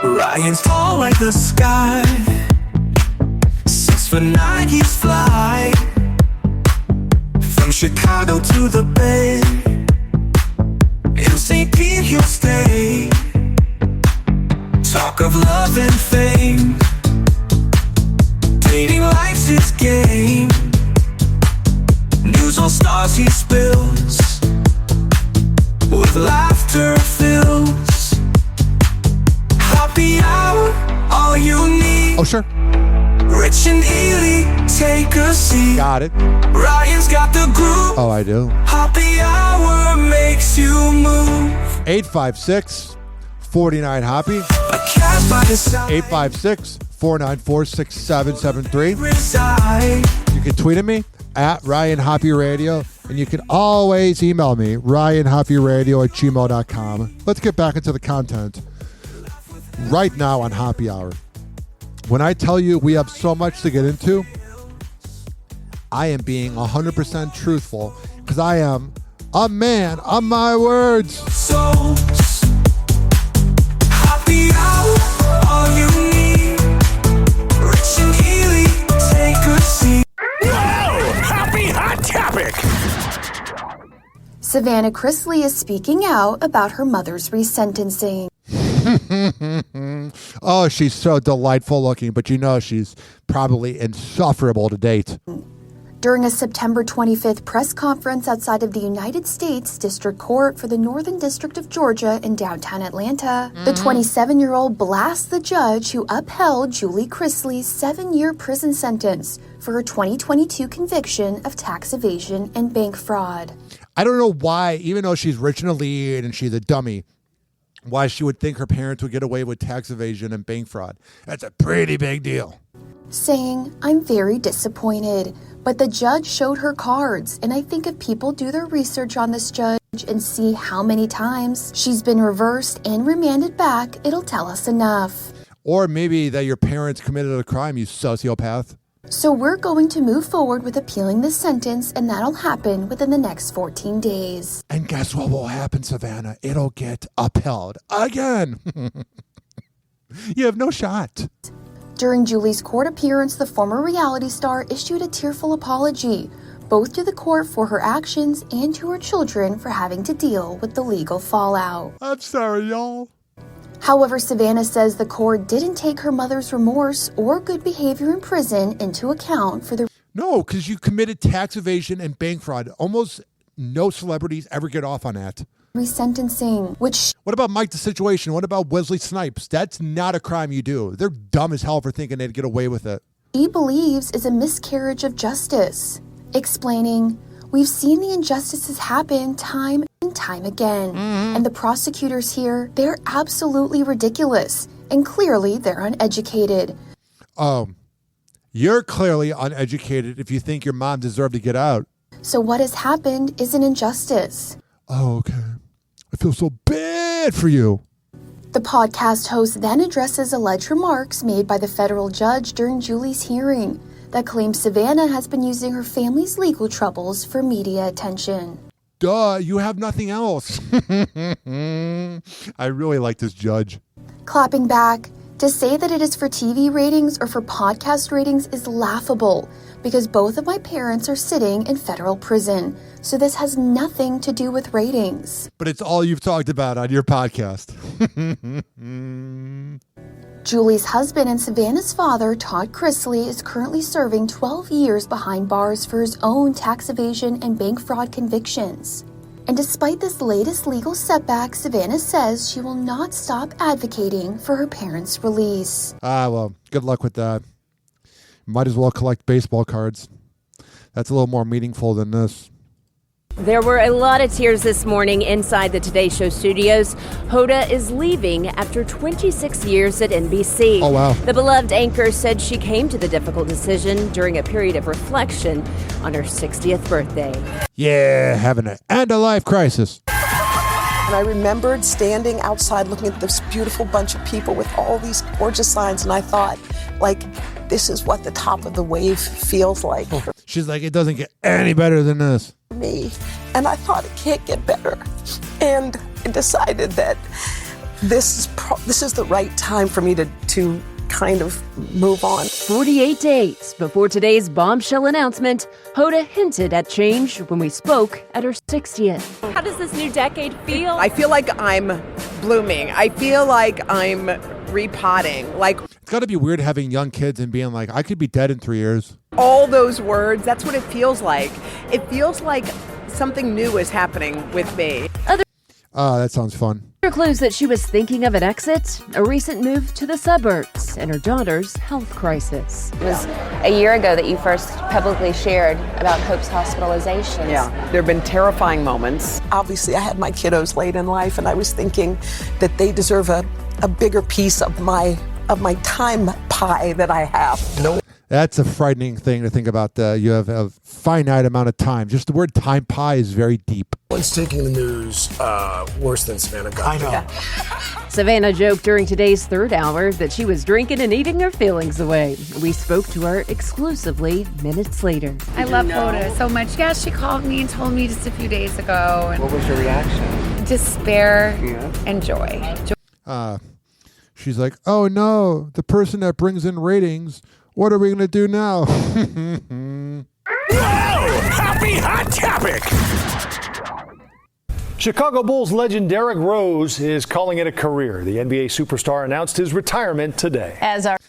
Ryan's tall like the sky, 6'9" he's fly. From Chicago to the Bay, in St. Pete he'll stay. Talk of love and fame, dating life's his game. News all stars he spills, with laughter fills. Happy hour, all you need. Oh, sure. Rich and Ely, take a seat. Got it. Ryan's got the groove. Oh, I do. Happy hour makes you move. 856-49-HOPPY. 856-494-6773. You can tweet at me at Ryan Hoppe Radio, and you can always email me, ryanhopperadio@gmail.com. Let's get back into the content. Right now on Hoppe Hour, when I tell you we have so much to get into, I am being 100% truthful because I am a man of my words. Souls. Happy hour, all you need. Rich and Ely, take a seat. Whoa! Happy hot topic! Savannah Chrisley is speaking out about her mother's resentencing. Oh, she's so delightful looking, but you know she's probably insufferable to date. During a September 25th press conference outside of the United States District Court for the Northern District of Georgia in downtown Atlanta, the 27-year-old blasts the judge who upheld Julie Chrisley's 7-year prison sentence for her 2022 conviction of tax evasion and bank fraud. I don't know why, even though she's rich and a lead and she's a dummy, why she would think her parents would get away with tax evasion and bank fraud. That's a pretty big deal. Saying, "I'm very disappointed, but the judge showed her cards, and I think if people do their research on this judge and see how many times she's been reversed and remanded back, it'll tell us enough." Or maybe that your parents committed a crime, you sociopath. So we're going to move forward with appealing this sentence, and that'll happen within the next 14 days. And guess what will happen, Savannah? It'll get upheld again. You have no shot. During Julie's court appearance, the former reality star issued a tearful apology, both to the court for her actions and to her children for having to deal with the legal fallout. I'm sorry, y'all. However, Savannah says the court didn't take her mother's remorse or good behavior in prison into account for the... No, because you committed tax evasion and bank fraud. Almost no celebrities ever get off on that. Resentencing, which... What about Mike the Situation? What about Wesley Snipes? That's not a crime you do. They're dumb as hell for thinking they'd get away with it. He believes is a miscarriage of justice, explaining, "We've seen the injustices happen time and time again, and the prosecutors here, they're absolutely ridiculous, and clearly they're uneducated." Oh, you're clearly uneducated if you think your mom deserved to get out. So what has happened is an injustice. Oh, okay. I feel so bad for you. The podcast host then addresses alleged remarks made by the federal judge during Julie's hearing that claims Savannah has been using her family's legal troubles for media attention. Duh, you have nothing else. I really like this judge. Clapping back, to say that it is for TV ratings or for podcast ratings is laughable because both of my parents are sitting in federal prison. So this has nothing to do with ratings. But it's all you've talked about on your podcast. Julie's husband and Savannah's father, Todd Chrisley, is currently serving 12 years behind bars for his own tax evasion and bank fraud convictions. And despite this latest legal setback, Savannah says she will not stop advocating for her parents' release. Well, good luck with that. Might as well collect baseball cards. That's a little more meaningful than this. There were a lot of tears this morning inside the Today Show studios. Hoda is leaving after 26 years at NBC. Oh, wow. The beloved anchor said she came to the difficult decision during a period of reflection on her 60th birthday. Yeah, having an end-of-life crisis. And I remembered standing outside looking at this beautiful bunch of people with all these gorgeous signs, and I thought, like, this is what the top of the wave feels like. She's like, it doesn't get any better than this. Me. And I thought it can't get better. And I decided that this is the right time for me to kind of move on. 48 days before today's bombshell announcement, Hoppe hinted at change when we spoke at her 60th. How does this new decade feel? I feel like I'm blooming. I feel like I'm repotting. Like, it's got to be weird having young kids and being like, I could be dead in 3 years. all those words, that's what it feels like. It feels like something new is happening with me. That sounds fun. Other clues that she was thinking of an exit, a recent move to the suburbs, and her daughter's health crisis. It was a year ago that you first publicly shared about Hope's hospitalizations. Yeah, there have been terrifying moments. Obviously, I had my kiddos late in life, and I was thinking that they deserve a bigger piece of my time pie that I have. No. That's a frightening thing to think about. You have a finite amount of time. Just the word time pie is very deep. One's taking the news worse than Savannah got. I know. Yeah. Savannah joked during today's third hour that she was drinking and eating her feelings away. We spoke to her exclusively minutes later. I love Hoppe so much. Yeah, she called me and told me just a few days ago. And what was your reaction? Despair and joy. She's like, oh no, the person that brings in ratings, what are we going to do now? Whoa! Happy hot topic! Chicago Bulls legend Derrick Rose is calling it a career. The NBA superstar announced his retirement today.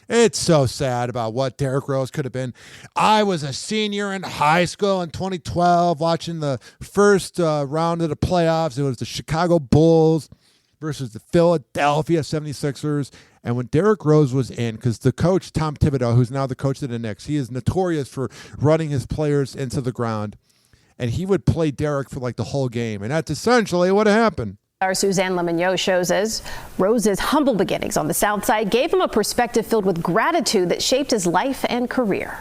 It's so sad about what Derrick Rose could have been. I was a senior in high school in 2012 watching the first round of the playoffs. It was the Chicago Bulls versus the Philadelphia 76ers. And when Derrick Rose was in, because the coach, Tom Thibodeau, who's now the coach of the Knicks, he is notorious for running his players into the ground. And he would play Derrick for like the whole game. And that's essentially what happened. Our Suzanne Lemonnier shows us Rose's humble beginnings on the South Side gave him a perspective filled with gratitude that shaped his life and career.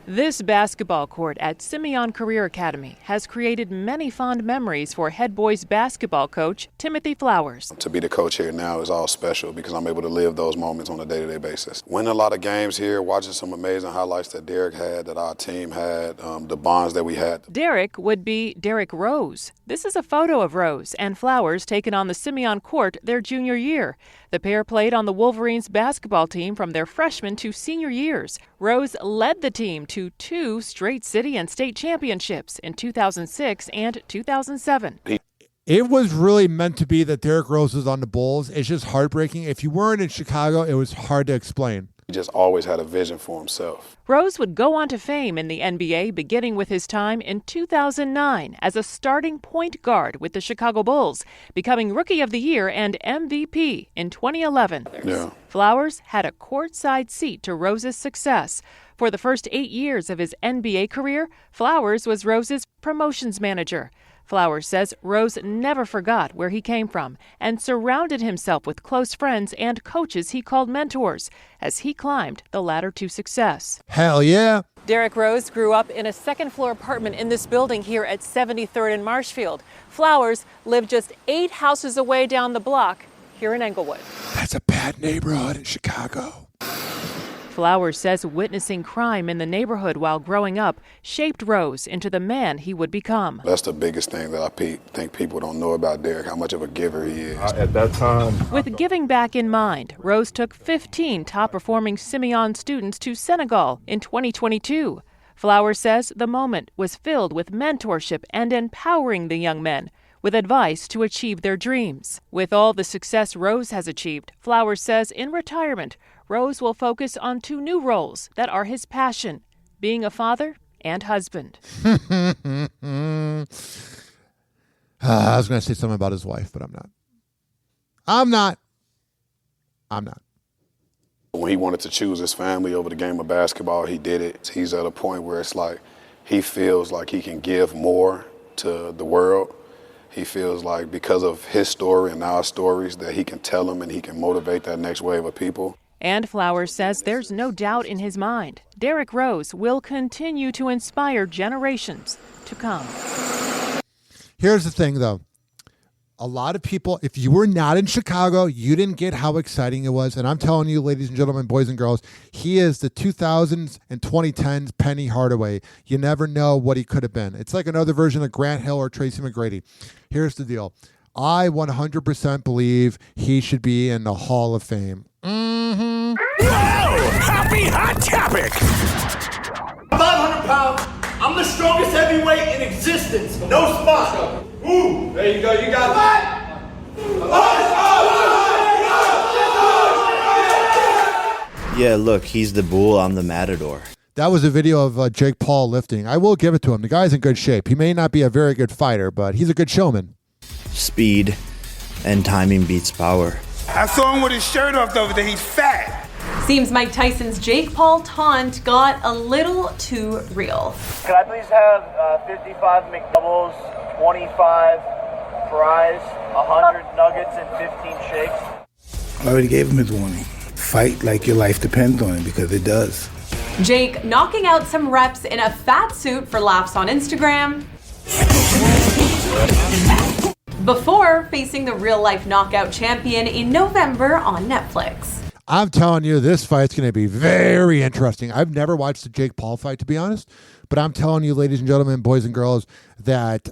This basketball court at Simeon Career Academy has created many fond memories for head boys basketball coach Timothy Flowers. To be the coach here now is all special because I'm able to live those moments on a day-to-day basis. Winning a lot of games here, watching some amazing highlights that Derrick had, that our team had, the bonds that we had. Derrick would be Derrick Rose. This is a photo of Rose and Flowers taken on the Simeon court their junior year. The pair played on the Wolverines basketball team from their freshman to senior years. Rose led the team to 2 straight city and state championships in 2006 and 2007. It was really meant to be that Derrick Rose was on the Bulls. It's just heartbreaking. If you weren't in Chicago, it was hard to explain. He just always had a vision for himself. Rose would go on to fame in the NBA, beginning with his time in 2009 as a starting point guard with the Chicago Bulls, becoming Rookie of the Year and MVP in 2011. Yeah. Flowers had a courtside seat to Rose's success. For the first 8 years of his NBA career, Flowers was Rose's promotions manager. Flowers says Rose never forgot where he came from and surrounded himself with close friends and coaches he called mentors as he climbed the ladder to success. Hell yeah. Derrick Rose grew up in a second-floor apartment in this building here at 73rd and Marshfield. Flowers lived just 8 houses away down the block here in Englewood. That's a bad neighborhood in Chicago. Flowers says witnessing crime in the neighborhood while growing up shaped Rose into the man he would become. That's the biggest thing that I think people don't know about Derrick, how much of a giver he is. At that time. With giving back in mind, Rose took 15 top-performing Simeon students to Senegal in 2022. Flowers says the moment was filled with mentorship and empowering the young men with advice to achieve their dreams. With all the success Rose has achieved, Flowers says in retirement, Rose will focus on 2 new roles that are his passion, being a father and husband. I was going to say something about his wife, but I'm not. When he wanted to choose his family over the game of basketball, he did it. He's at a point where it's like he feels like he can give more to the world. He feels like because of his story and our stories that he can tell them and he can motivate that next wave of people. And Flowers says there's no doubt in his mind. Derrick Rose will continue to inspire generations to come. Here's the thing, though. A lot of people, if you were not in Chicago, you didn't get how exciting it was. And I'm telling you, ladies and gentlemen, boys and girls, he is the 2000s and 2010s Penny Hardaway. You never know what he could have been. It's like another version of Grant Hill or Tracy McGrady. Here's the deal. I 100% believe he should be in the Hall of Fame. Whoa! Happy Hot Topic! 500 pounds. I'm the strongest heavyweight in existence. No spot. Ooh, there you go. You got that. Yeah, look, he's the bull. I'm the matador. That was a video of Jake Paul lifting. I will give it to him. The guy's in good shape. He may not be a very good fighter, but he's a good showman. Speed and timing beats power. I saw him with his shirt off over there. He's fat. Seems Mike Tyson's Jake Paul taunt got a little too real. Can I please have 55 McDoubles, 25 fries, 100 nuggets, and 15 shakes? I already gave him his warning. Fight like your life depends on it, because it does. Jake knocking out some reps in a fat suit for laughs on Instagram. Before facing the real-life knockout champion in November on Netflix. I'm telling you, this fight's going to be very interesting. I've never watched the Jake Paul fight, to be honest. But I'm telling you, ladies and gentlemen, boys and girls, that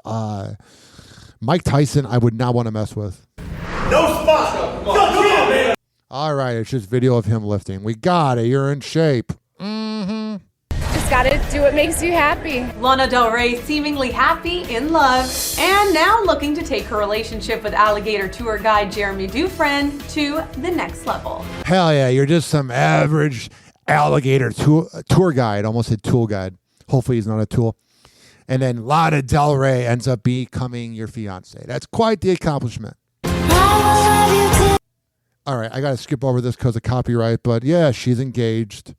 Mike Tyson, I would not want to mess with. No spot. Come on, man. All right, it's just video of him lifting. We got it. You're in shape. Just gotta do what makes you happy. Lana Del Rey seemingly happy, in love, and now looking to take her relationship with alligator tour guide Jeremy Dufresne to the next level. Hell yeah, you're just some average alligator tour guide. Almost said tool guide. Hopefully he's not a tool. And then Lana Del Rey ends up becoming your fiance. That's quite the accomplishment. All right, I got to skip over this because of copyright, but yeah, she's engaged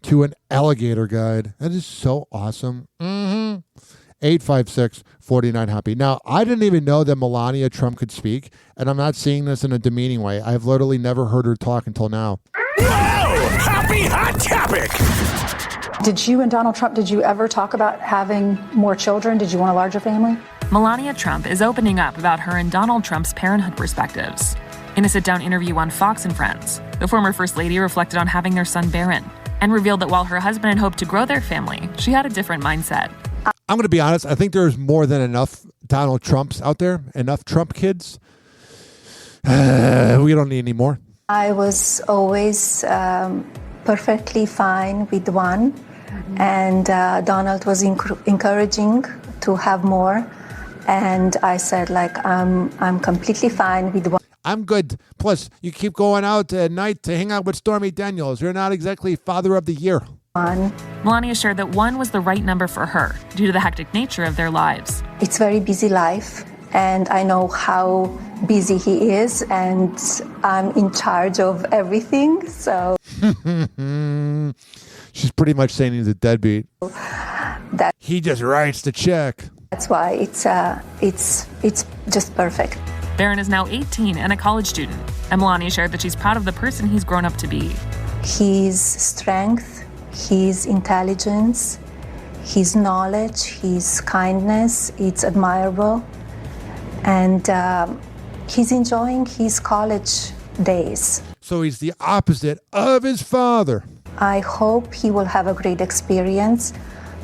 to an alligator guide. That is so awesome. 856-49-HAPPY. Now, I didn't even know that Melania Trump could speak, and I'm not seeing this in a demeaning way. I've literally never heard her talk until now. Whoa! Happy Hot Topic! Did you and Donald Trump, did you ever talk about having more children? Did you want a larger family? Melania Trump is opening up about her and Donald Trump's parenthood perspectives. In a sit-down interview on Fox and Friends, the former First Lady reflected on having their son Barron and revealed that while her husband had hoped to grow their family, she had a different mindset. I'm going to be honest. I think there's more than enough Donald Trumps out there, enough Trump kids. We don't need any more. I was always perfectly fine with one, and Donald was encouraging to have more, and I said, like, I'm completely fine with one. I'm good. Plus, you keep going out at night to hang out with Stormy Daniels. You're not exactly father of the year. Melania shared that one was the right number for her due to the hectic nature of their lives. It's a very busy life, and I know how busy he is, and I'm in charge of everything, so. She's pretty much saying he's a deadbeat. That he just writes the check. That's why it's just perfect. Barron is now 18 and a college student, and Melania shared that she's proud of the person he's grown up to be. His strength, his intelligence, his knowledge, his kindness, it's admirable. And he's enjoying his college days. So he's the opposite of his father. I hope he will have a great experience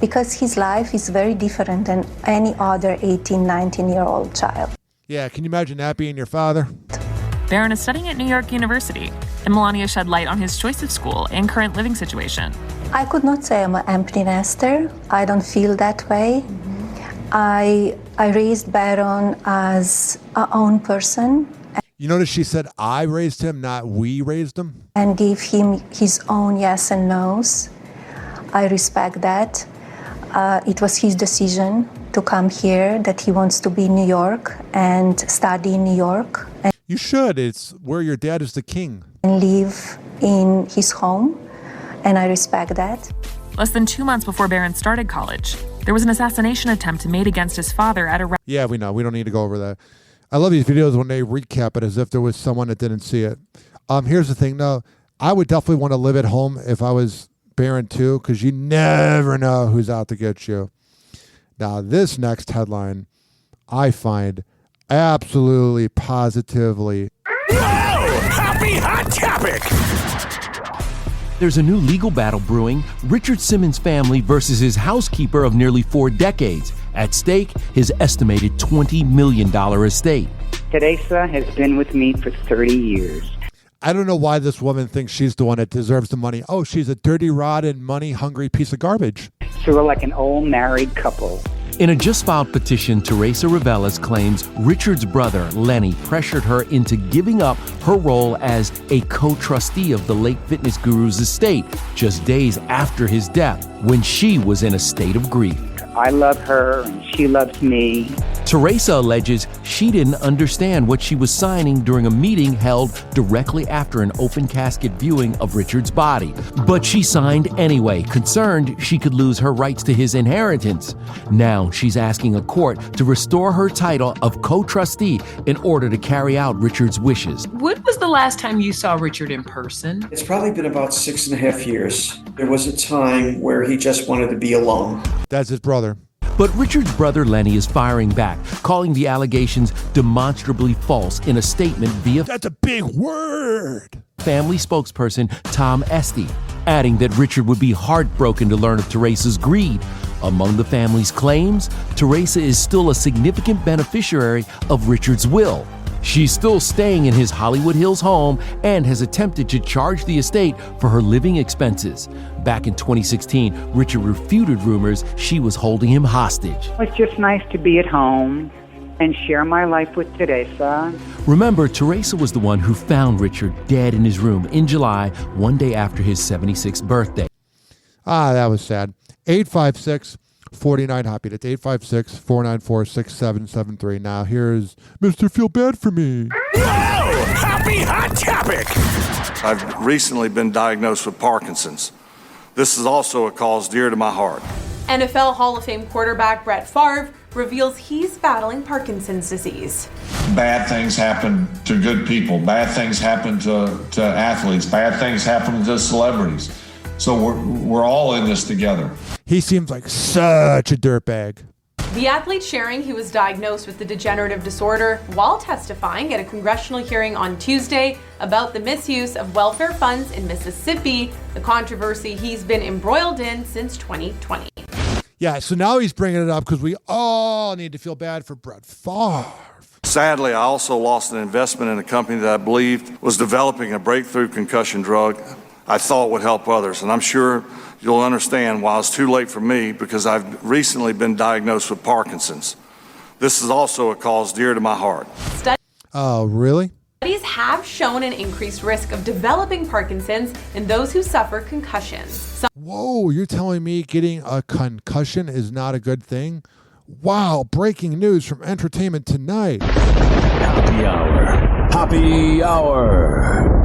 because his life is very different than any other 18, 19-year-old child. Yeah, can you imagine that being your father? Barron is studying at New York University, and Melania shed light on his choice of school and current living situation. I could not say I'm an empty nester. I don't feel that way. I raised Barron as our own person. You notice she said I raised him, not we raised him? And gave him his own yes and no's. I respect that. It was his decision to come here, that he wants to be in New York and study in New York. And you should. It's where your dad is the king. And live in his home, and I respect that. Less than 2 months before Barron started college, there was an assassination attempt made against his father at a... Yeah, we know. We don't need to go over that. I love these videos when they recap it as if there was someone that didn't see it. Here's the thing, though. I would definitely want to live at home if I was Barron, too, because you never know who's out to get you. Now, this next headline, I find absolutely positively. Happy Hot Topic! There's a new legal battle brewing, Richard Simmons' family versus his housekeeper of nearly 4 decades. At stake, his estimated $20 million estate. Teresa has been with me for 30 years. I don't know why this woman thinks she's the one that deserves the money. Oh, she's a dirty, rotten, money-hungry piece of garbage. So we're like an old married couple. In a just-filed petition, Teresa Reveles claims Richard's brother, Lenny, pressured her into giving up her role as a co-trustee of the late fitness guru's estate just days after his death, when she was in a state of grief. I love her and she loves me. Teresa alleges she didn't understand what she was signing during a meeting held directly after an open casket viewing of Richard's body. But she signed anyway, concerned she could lose her rights to his inheritance. Now she's asking a court to restore her title of co-trustee in order to carry out Richard's wishes. When was the last time you saw Richard in person? It's probably been about 6.5 years. There was a time where he just wanted to be alone. That's his brother. But Richard's brother Lenny is firing back, calling the allegations demonstrably false in a statement via That's a big word. family spokesperson Tom Estey, adding that Richard would be heartbroken to learn of Teresa's greed. Among the family's claims, Teresa is still a significant beneficiary of Richard's will. She's still staying in his Hollywood Hills home and has attempted to charge the estate for her living expenses. Back in 2016, Richard refuted rumors she was holding him hostage. It's just nice to be at home and share my life with Teresa. Remember, Teresa was the one who found Richard dead in his room in July, one day after his 76th birthday. Ah, that was sad. 856-49-HOPPY. That's 856-494-6773. Now here's Mr. Feel Bad for Me. Happy Hot Topic! I've recently been diagnosed with Parkinson's. This is also a cause dear to my heart. NFL Hall of Fame quarterback Brett Favre reveals he's battling Parkinson's disease. Bad things happen to good people. Bad things happen to athletes. Bad things happen to celebrities. So we're all in this together. He seems like such a dirtbag. The athlete sharing he was diagnosed with the degenerative disorder while testifying at a congressional hearing on Tuesday about the misuse of welfare funds in Mississippi, the controversy he's been embroiled in since 2020. Yeah, so now he's bringing it up because we all need to feel bad for Brett Favre. Sadly, I also lost an investment in a company that I believed was developing a breakthrough concussion drug I thought would help others. And I'm sure you'll understand why it's too late for me, because I've recently been diagnosed with Parkinson's. This is also a cause dear to my heart. Oh, really? Studies have shown an increased risk of developing Parkinson's in those who suffer concussions. Whoa, you're telling me getting a concussion is not a good thing? Wow, breaking news from Entertainment Tonight. Happy Hour. Happy Hour.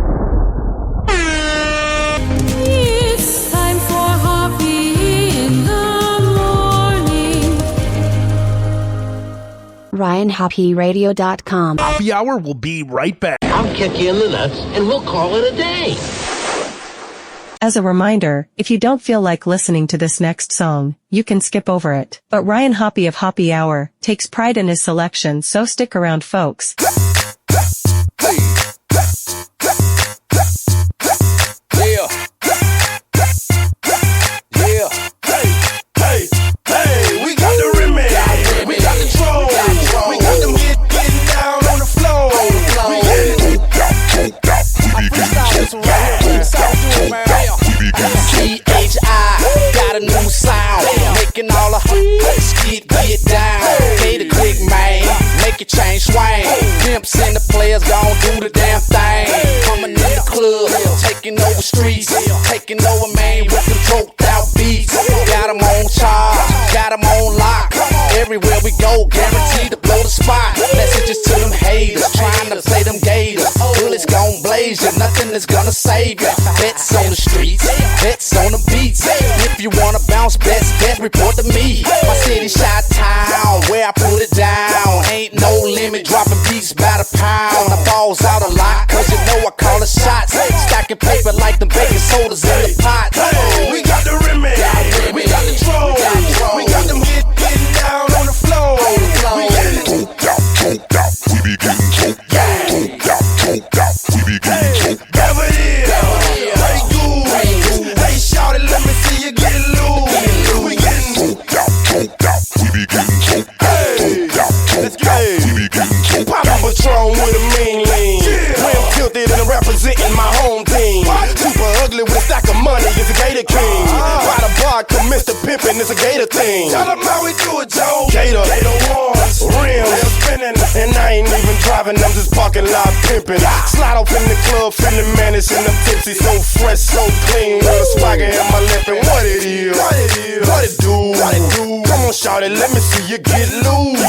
It's time for Hoppe in the morning. RyanHoppeRadio.com. Happy Hour will be right back. I'll kick you in the nuts and we'll call it a day. As a reminder, if you don't feel like listening to this next song, you can skip over it. But Ryan Hoppe of Hoppe Hour takes pride in his selection, so stick around, folks. We got the remedy. We got the troll. We got them getting down on the floor. C-H-I got a new sound, making all the skit get down. Pay the click, man, make it change swing. Pimps and the players gon' do the damn thing. Coming in the club, taking over streets, taking over, man, with the choked out beats. Got them on charge, got them on lock. Everywhere we go, guaranteed to blow the spot. Messages to them haters, trying to play them gators. Bullets gon' blaze you, nothing is gonna save you. Bets on the streets, bets on the beats. If you wanna bounce, best report to me. My city Chi-Town, where I put it down. Ain't no limit, dropping beats by the pound. The ball's out a lot, cause you know I call it shots. Stacking paper like the baking sodas in the pot. We got the remedy. We got the troll. We got them getting down on the floor. We getting I'm representing my home team. Super ugly with a stack of money is a Gator King. By the bar, come Mr. Pimpin' is a Gator thing. Tell them how we do it, Joe. Gator ones, rims, spinning, and I ain't even driving, I'm just parking lot pimping. Slide off in the club, feeling managed, and I'm tipsy, so fresh, so clean. With a swagger in my lip, and what it is, what it do. Come on, shout it, let me see you get loose.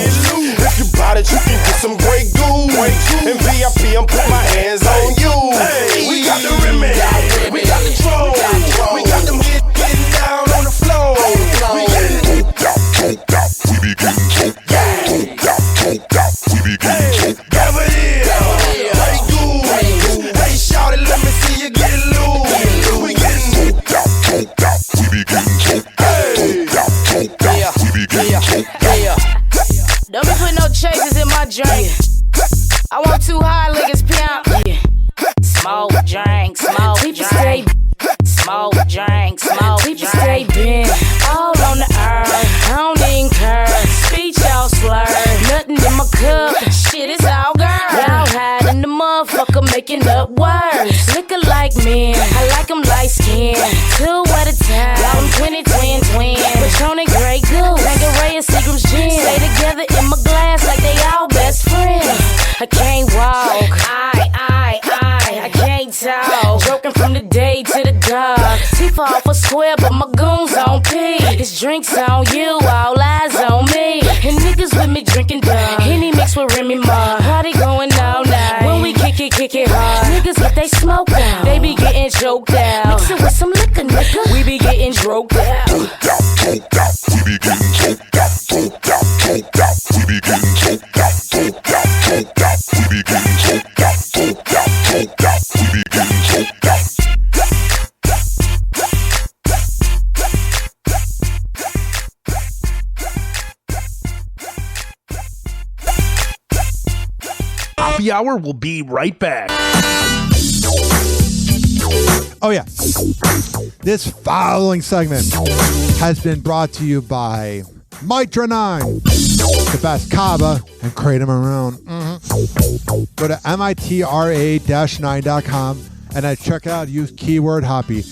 If you bout it, you can get some great goo. In VIP, I'm putting my hands on you. We got the remedy, we got the troll, we got them getting down on the floor. We getting choked out, we be getting choked out, we be getting choked out. Hey, goo, hey, shout it, let me see you get loose. We getting choked out, we be getting choked out, we be getting choked out. Don't be putting no chasers in my drink. I want 2 high niggas pimp. Smoke drink, smoke drink. Smoke drink, smoke drink. Stay bent all on the earth. I don't even curve. Speech all slurred. Nothing in my cup. Shit is all girl. Y'all hiding the motherfucker making up words. Looking like men. I like them light skin. 2 at a time. Y'all them twin. Patron and Grey Goose. Tanqueray and Seagram's gin. Stay together in my glass like they all best friends. I can't walk. I can't talk. Joking from the day to the dark. Teeth off a square, but my goons on P. His drinks on you, all eyes on me. And niggas with me drinking dumb. Henny mixed with Remy Ma. Party going all night. When we kick it hard. Niggas get they smoke out. They be getting choked out. Mix it with some liquor, nigga. We be getting droked out. We be getting choked out. We be getting choked out. We be getting choked out. We be getting choked out. Hoppe Hour will be right back. Oh, yeah. This following segment has been brought to you by Mitra 9, the best kava and kratom around. Go to mitra-9.com and check it out. Use keyword Hoppe.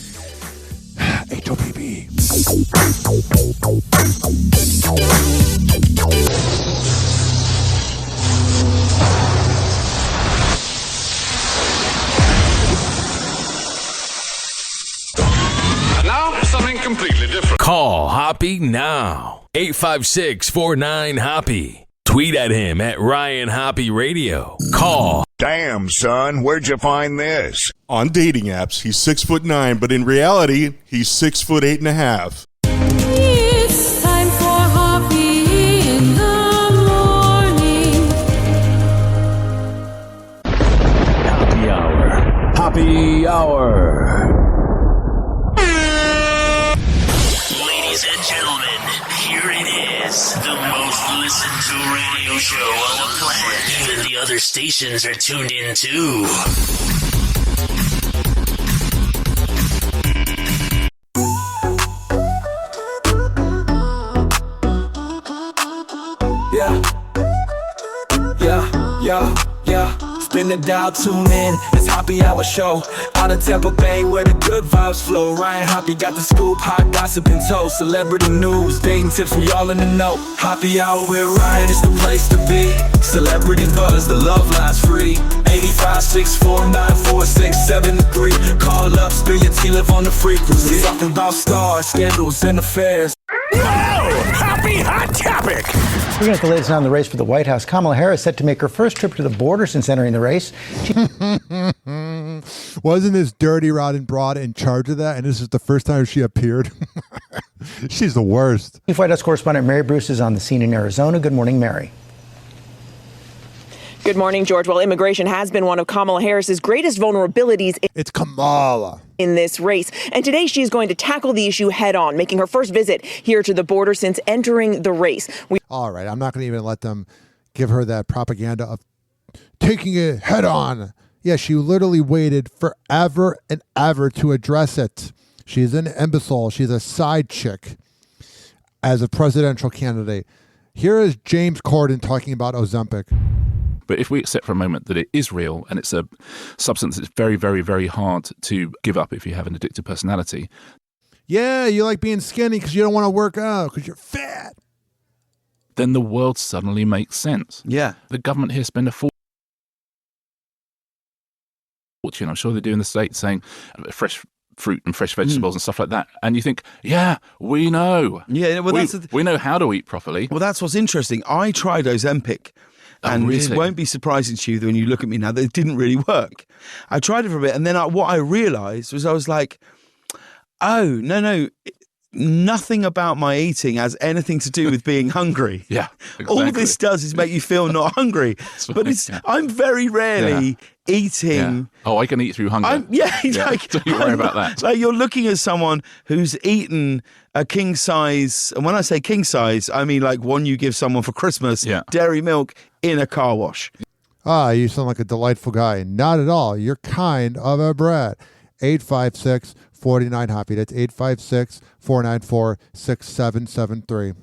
H-O-P-P. Now, something completely different. Call Hoppe now. 856-49-HOPPE. Tweet at him at Ryan Hoppe Radio. Call. Damn, son, where'd you find this? On dating apps, he's 6'9", but in reality, he's 6'8.5". It's time for Hoppe in the morning. Hoppe Hour. Hoppe Hour. Ladies and gentlemen, here it is. The most listened to radio show on the planet. Even the other stations are tuned in too. Yeah. Spin the dial, tune in. It's Hoppe Hour show. Out of Tampa Bay where the good vibes flow. Ryan Hoppe got the scoop, hot gossip and toast. Celebrity news, dating tips, we all in the know. Hoppe Hour with Ryan is the place to be. Celebrity buzz, the love line's free. 85-649-4673. Call up, spill your tea, live on the frequency. Talking about stars, scandals, and affairs. Happy Hot Topic. Looking at the latest on the race for the White House, Kamala Harris set to make her first trip to the border since entering the race. Wasn't this dirty, rotten broad in charge of that? And this is the first time she appeared. She's the worst. Chief White House correspondent Mary Bruce is on the scene in Arizona. Good morning, Mary. Good morning, George. Well, immigration has been one of Kamala Harris's greatest vulnerabilities. It's Kamala. In this race. And today she is going to tackle the issue head on, making her first visit here to the border since entering the race. All right, I'm not going to even let them give her that propaganda of taking it head on. Yeah, she literally waited forever and ever to address it. She's an imbecile. She's a side chick as a presidential candidate. Here is James Corden talking about Ozempic. But if we accept for a moment that it is real and it's a substance that's very, very, very hard to give up if you have an addictive personality. Yeah, you like being skinny because you don't want to work out because you're fat. Then the world suddenly makes sense. Yeah. The government here spend a fortune, I'm sure they do in the States, saying fresh fruit and fresh vegetables and stuff like that. And you think, yeah, we know. Yeah, well, we know how to eat properly. Well, that's what's interesting. I tried Ozempic. And really? This won't be surprising to you when you look at me now that it didn't really work. I tried it for a bit, and then what I realised was I was like, oh, no, nothing about my eating has anything to do with being hungry. Yeah, exactly. All this does is make you feel not hungry. But I'm very rarely eating. Yeah. Oh, I can eat through hunger. Don't you worry about that. So you're looking at someone who's eaten a king size, and when I say king size, I mean like one you give someone for Christmas, dairy milk in a car wash. You sound like a delightful guy. Not at all. You're kind of a brat. 856-49-HOPPY. That's 856-494-6773.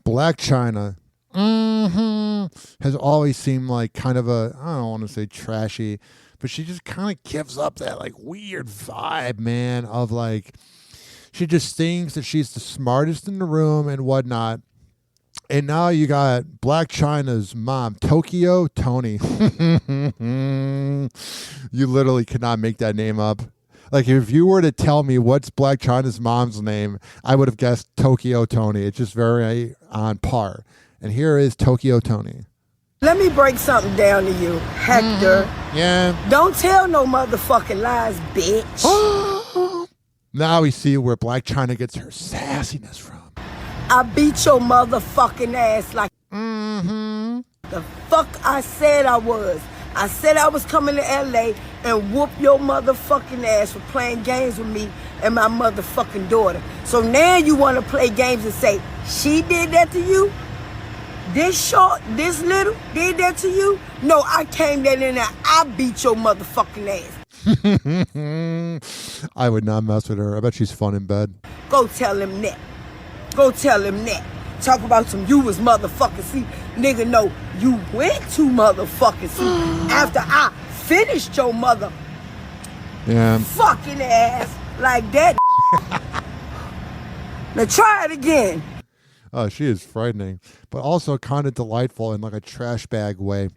Black China has always seemed like kind of a, I don't want to say trashy, but she just kind of gives up that like weird vibe, man, of like, she just thinks that she's the smartest in the room and whatnot. And now you got Black China's mom, Tokyo Tony. You literally cannot make that name up. Like, if you were to tell me what's Black China's mom's name, I would have guessed Tokyo Tony. It's just very on par. And here is Tokyo Tony. Let me break something down to you, Hector. Yeah. Don't tell no motherfucking lies, bitch. Now we see where Black China gets her sassiness from. I beat your motherfucking ass like the fuck I said I was. I said I was coming to LA and whoop your motherfucking ass for playing games with me and my motherfucking daughter. So now you want to play games and say, she did that to you? This short, this little, did that to you? No, I came there and I beat your motherfucking ass. I would not mess with her. I bet she's fun in bed. Go tell him that. Go tell him that. Talk about some you was motherfucking see. Nigga, no, you went to motherfucking see after I finished your mother fucking ass like that. Now try it again. Oh, she is frightening, but also kind of delightful in like a trash bag way.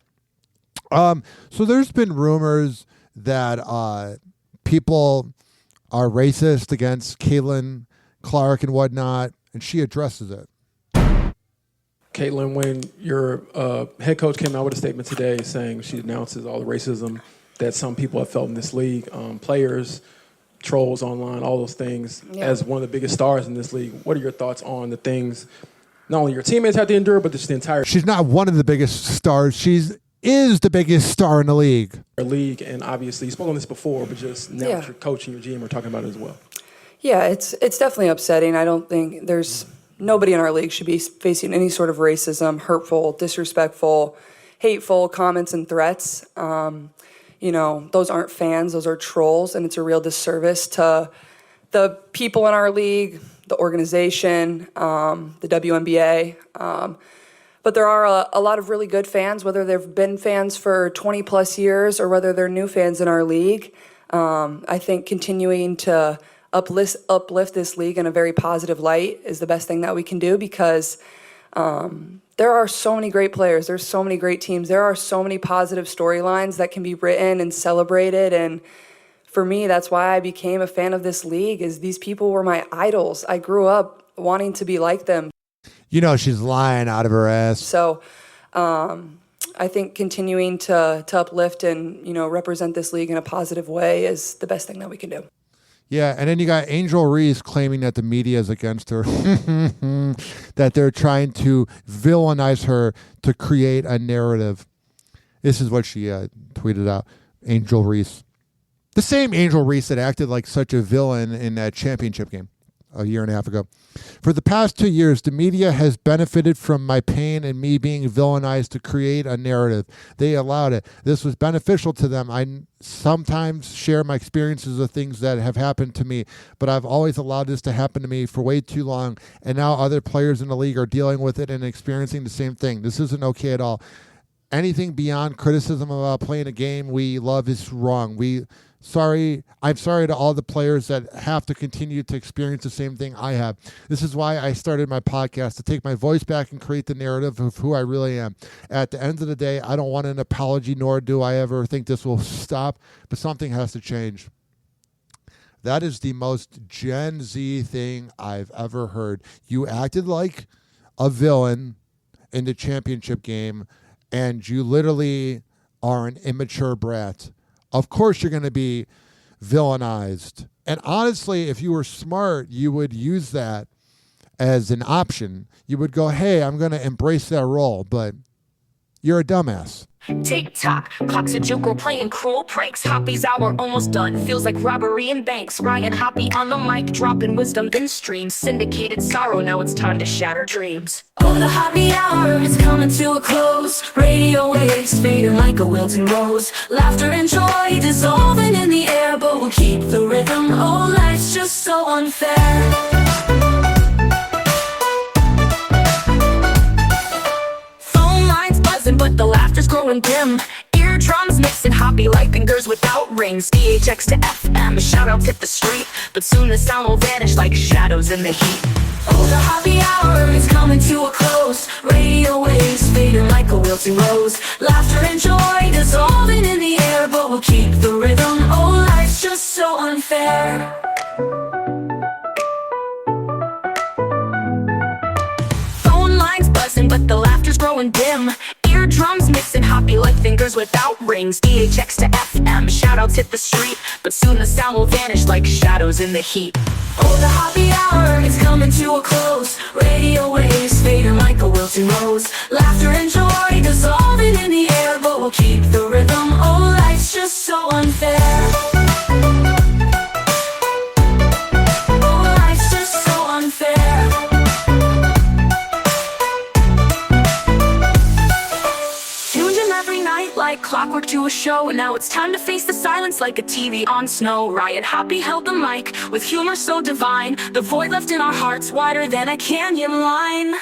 So there's been rumors that people are racist against Caitlin Clark and whatnot, and she addresses it. Caitlin, when your head coach came out with a statement today saying she denounces all the racism that some people have felt in this league, players, trolls online, all those things, as one of the biggest stars in this league, what are your thoughts on the things not only your teammates have to endure, but just the entire... She's not one of the biggest stars. Is the biggest star in the league. And obviously, you spoke on this before, but just now that your coach and your GM are talking about it as well. Yeah, it's definitely upsetting. I don't think nobody in our league should be facing any sort of racism, hurtful, disrespectful, hateful comments and threats. Those aren't fans, those are trolls, and it's a real disservice to the people in our league, the organization, the WNBA. But there are a lot of really good fans, whether they've been fans for 20 plus years or whether they're new fans in our league. I think continuing to uplift this league in a very positive light is the best thing that we can do, because there are so many great players. There's so many great teams. There are so many positive storylines that can be written and celebrated. And for me, that's why I became a fan of this league, is these people were my idols. I grew up wanting to be like them. She's lying out of her ass. So I think continuing to uplift and, represent this league in a positive way is the best thing that we can do. Yeah, and then you got Angel Reese claiming that the media is against her, that they're trying to villainize her to create a narrative. This is what she tweeted out, Angel Reese. The same Angel Reese that acted like such a villain in that championship game a year and a half ago. For the past 2 years, the media has benefited from my pain and me being villainized to create a narrative. They allowed it. This was beneficial to them. I sometimes share my experiences of things that have happened to me, but I've always allowed this to happen to me for way too long, and now other players in the league are dealing with it and experiencing the same thing. This isn't okay at all. anything beyond criticism about playing a game we love is wrong. I'm sorry to all the players that have to continue to experience the same thing I have. This is why I started my podcast, to take my voice back and create the narrative of who I really am. At the end of the day, I don't want an apology, nor do I ever think this will stop, but something has to change. That is the most Gen Z thing I've ever heard. You acted like a villain in the championship game, and you literally are an immature brat. Of course you're going to be villainized. And honestly, if you were smart, you would use that as an option. You would go, hey, I'm going to embrace that role, but you're a dumbass. Tick-tock, clock's a joke, we're playing cruel pranks. Hoppe's hour almost done, feels like robbery in banks. Ryan Hoppe on the mic, dropping wisdom in streams. Syndicated sorrow, now it's time to shatter dreams. Oh, the Hoppe Hour is coming to a close. Radio waves fading like a wilting rose. Laughter and joy dissolving in the air, but we'll keep the rhythm. Oh, life's just so unfair. But the laughter's growing dim. Eardrums mixing Hoppe like fingers without rings. DHX to FM, shoutouts hit the street, but soon the sound will vanish like shadows in the heat. Oh, the Hoppe Hour is coming to a close. Radio waves fading like a wilting rose. Laughter and joy dissolving in the air, but we'll keep the rhythm. Oh, life's just so unfair. Phone lines buzzing, but the laughter's growing dim. Eardrums mixing Hoppe like fingers without rings. DHX to FM, shoutouts hit the street, but soon the sound will vanish like shadows in the heat. Oh, the Hoppe Hour is coming to a close. Radio waves fading like a wilting rose. Laughter and joy dissolving in the air, but we'll keep the rhythm. Oh, life's just so unfair. Oh, life's just so unfair. Like clockwork to a show, and now it's time to face the silence like a TV on snow. Ryan Hoppe held the mic with humor so divine, the void left in our hearts wider than a canyon line.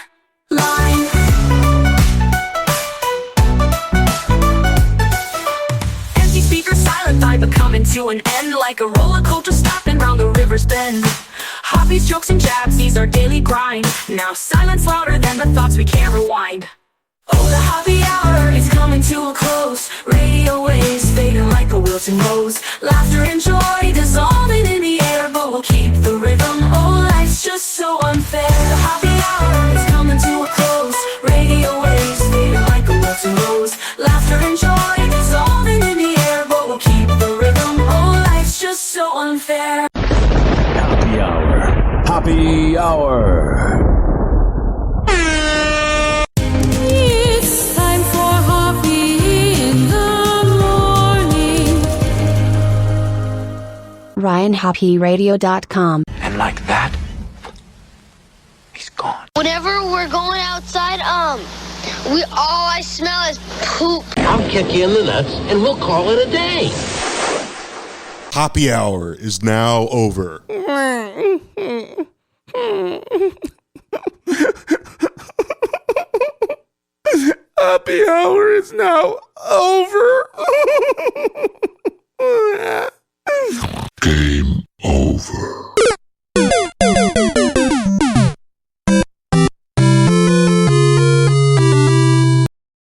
Empty speaker, silent vibe coming to an end, like a rollercoaster stopping round the river's bend. Hoppe's jokes and jabs, these are daily grind. Now silence louder than the thoughts we can't rewind. Oh, the Hoppe Hour is coming to a close. Radio waves fading like a wilting rose. Laughter and joy dissolving in the air, but we'll keep the rhythm. Oh, life's just so unfair. The Hoppe Hour is coming to a close. Radio waves fading like a wilting rose. Laughter and joy dissolving in the air, but we'll keep the rhythm. Oh, life's just so unfair. Hoppe Hour. Hoppe Hour. RyanHoppeRadio.com. And like that, he's gone. Whenever we're going outside, all I smell is poop. I'll kick you in the nuts and we'll call it a day. Hoppe Hour is now over. Hoppe Hour is now over. Game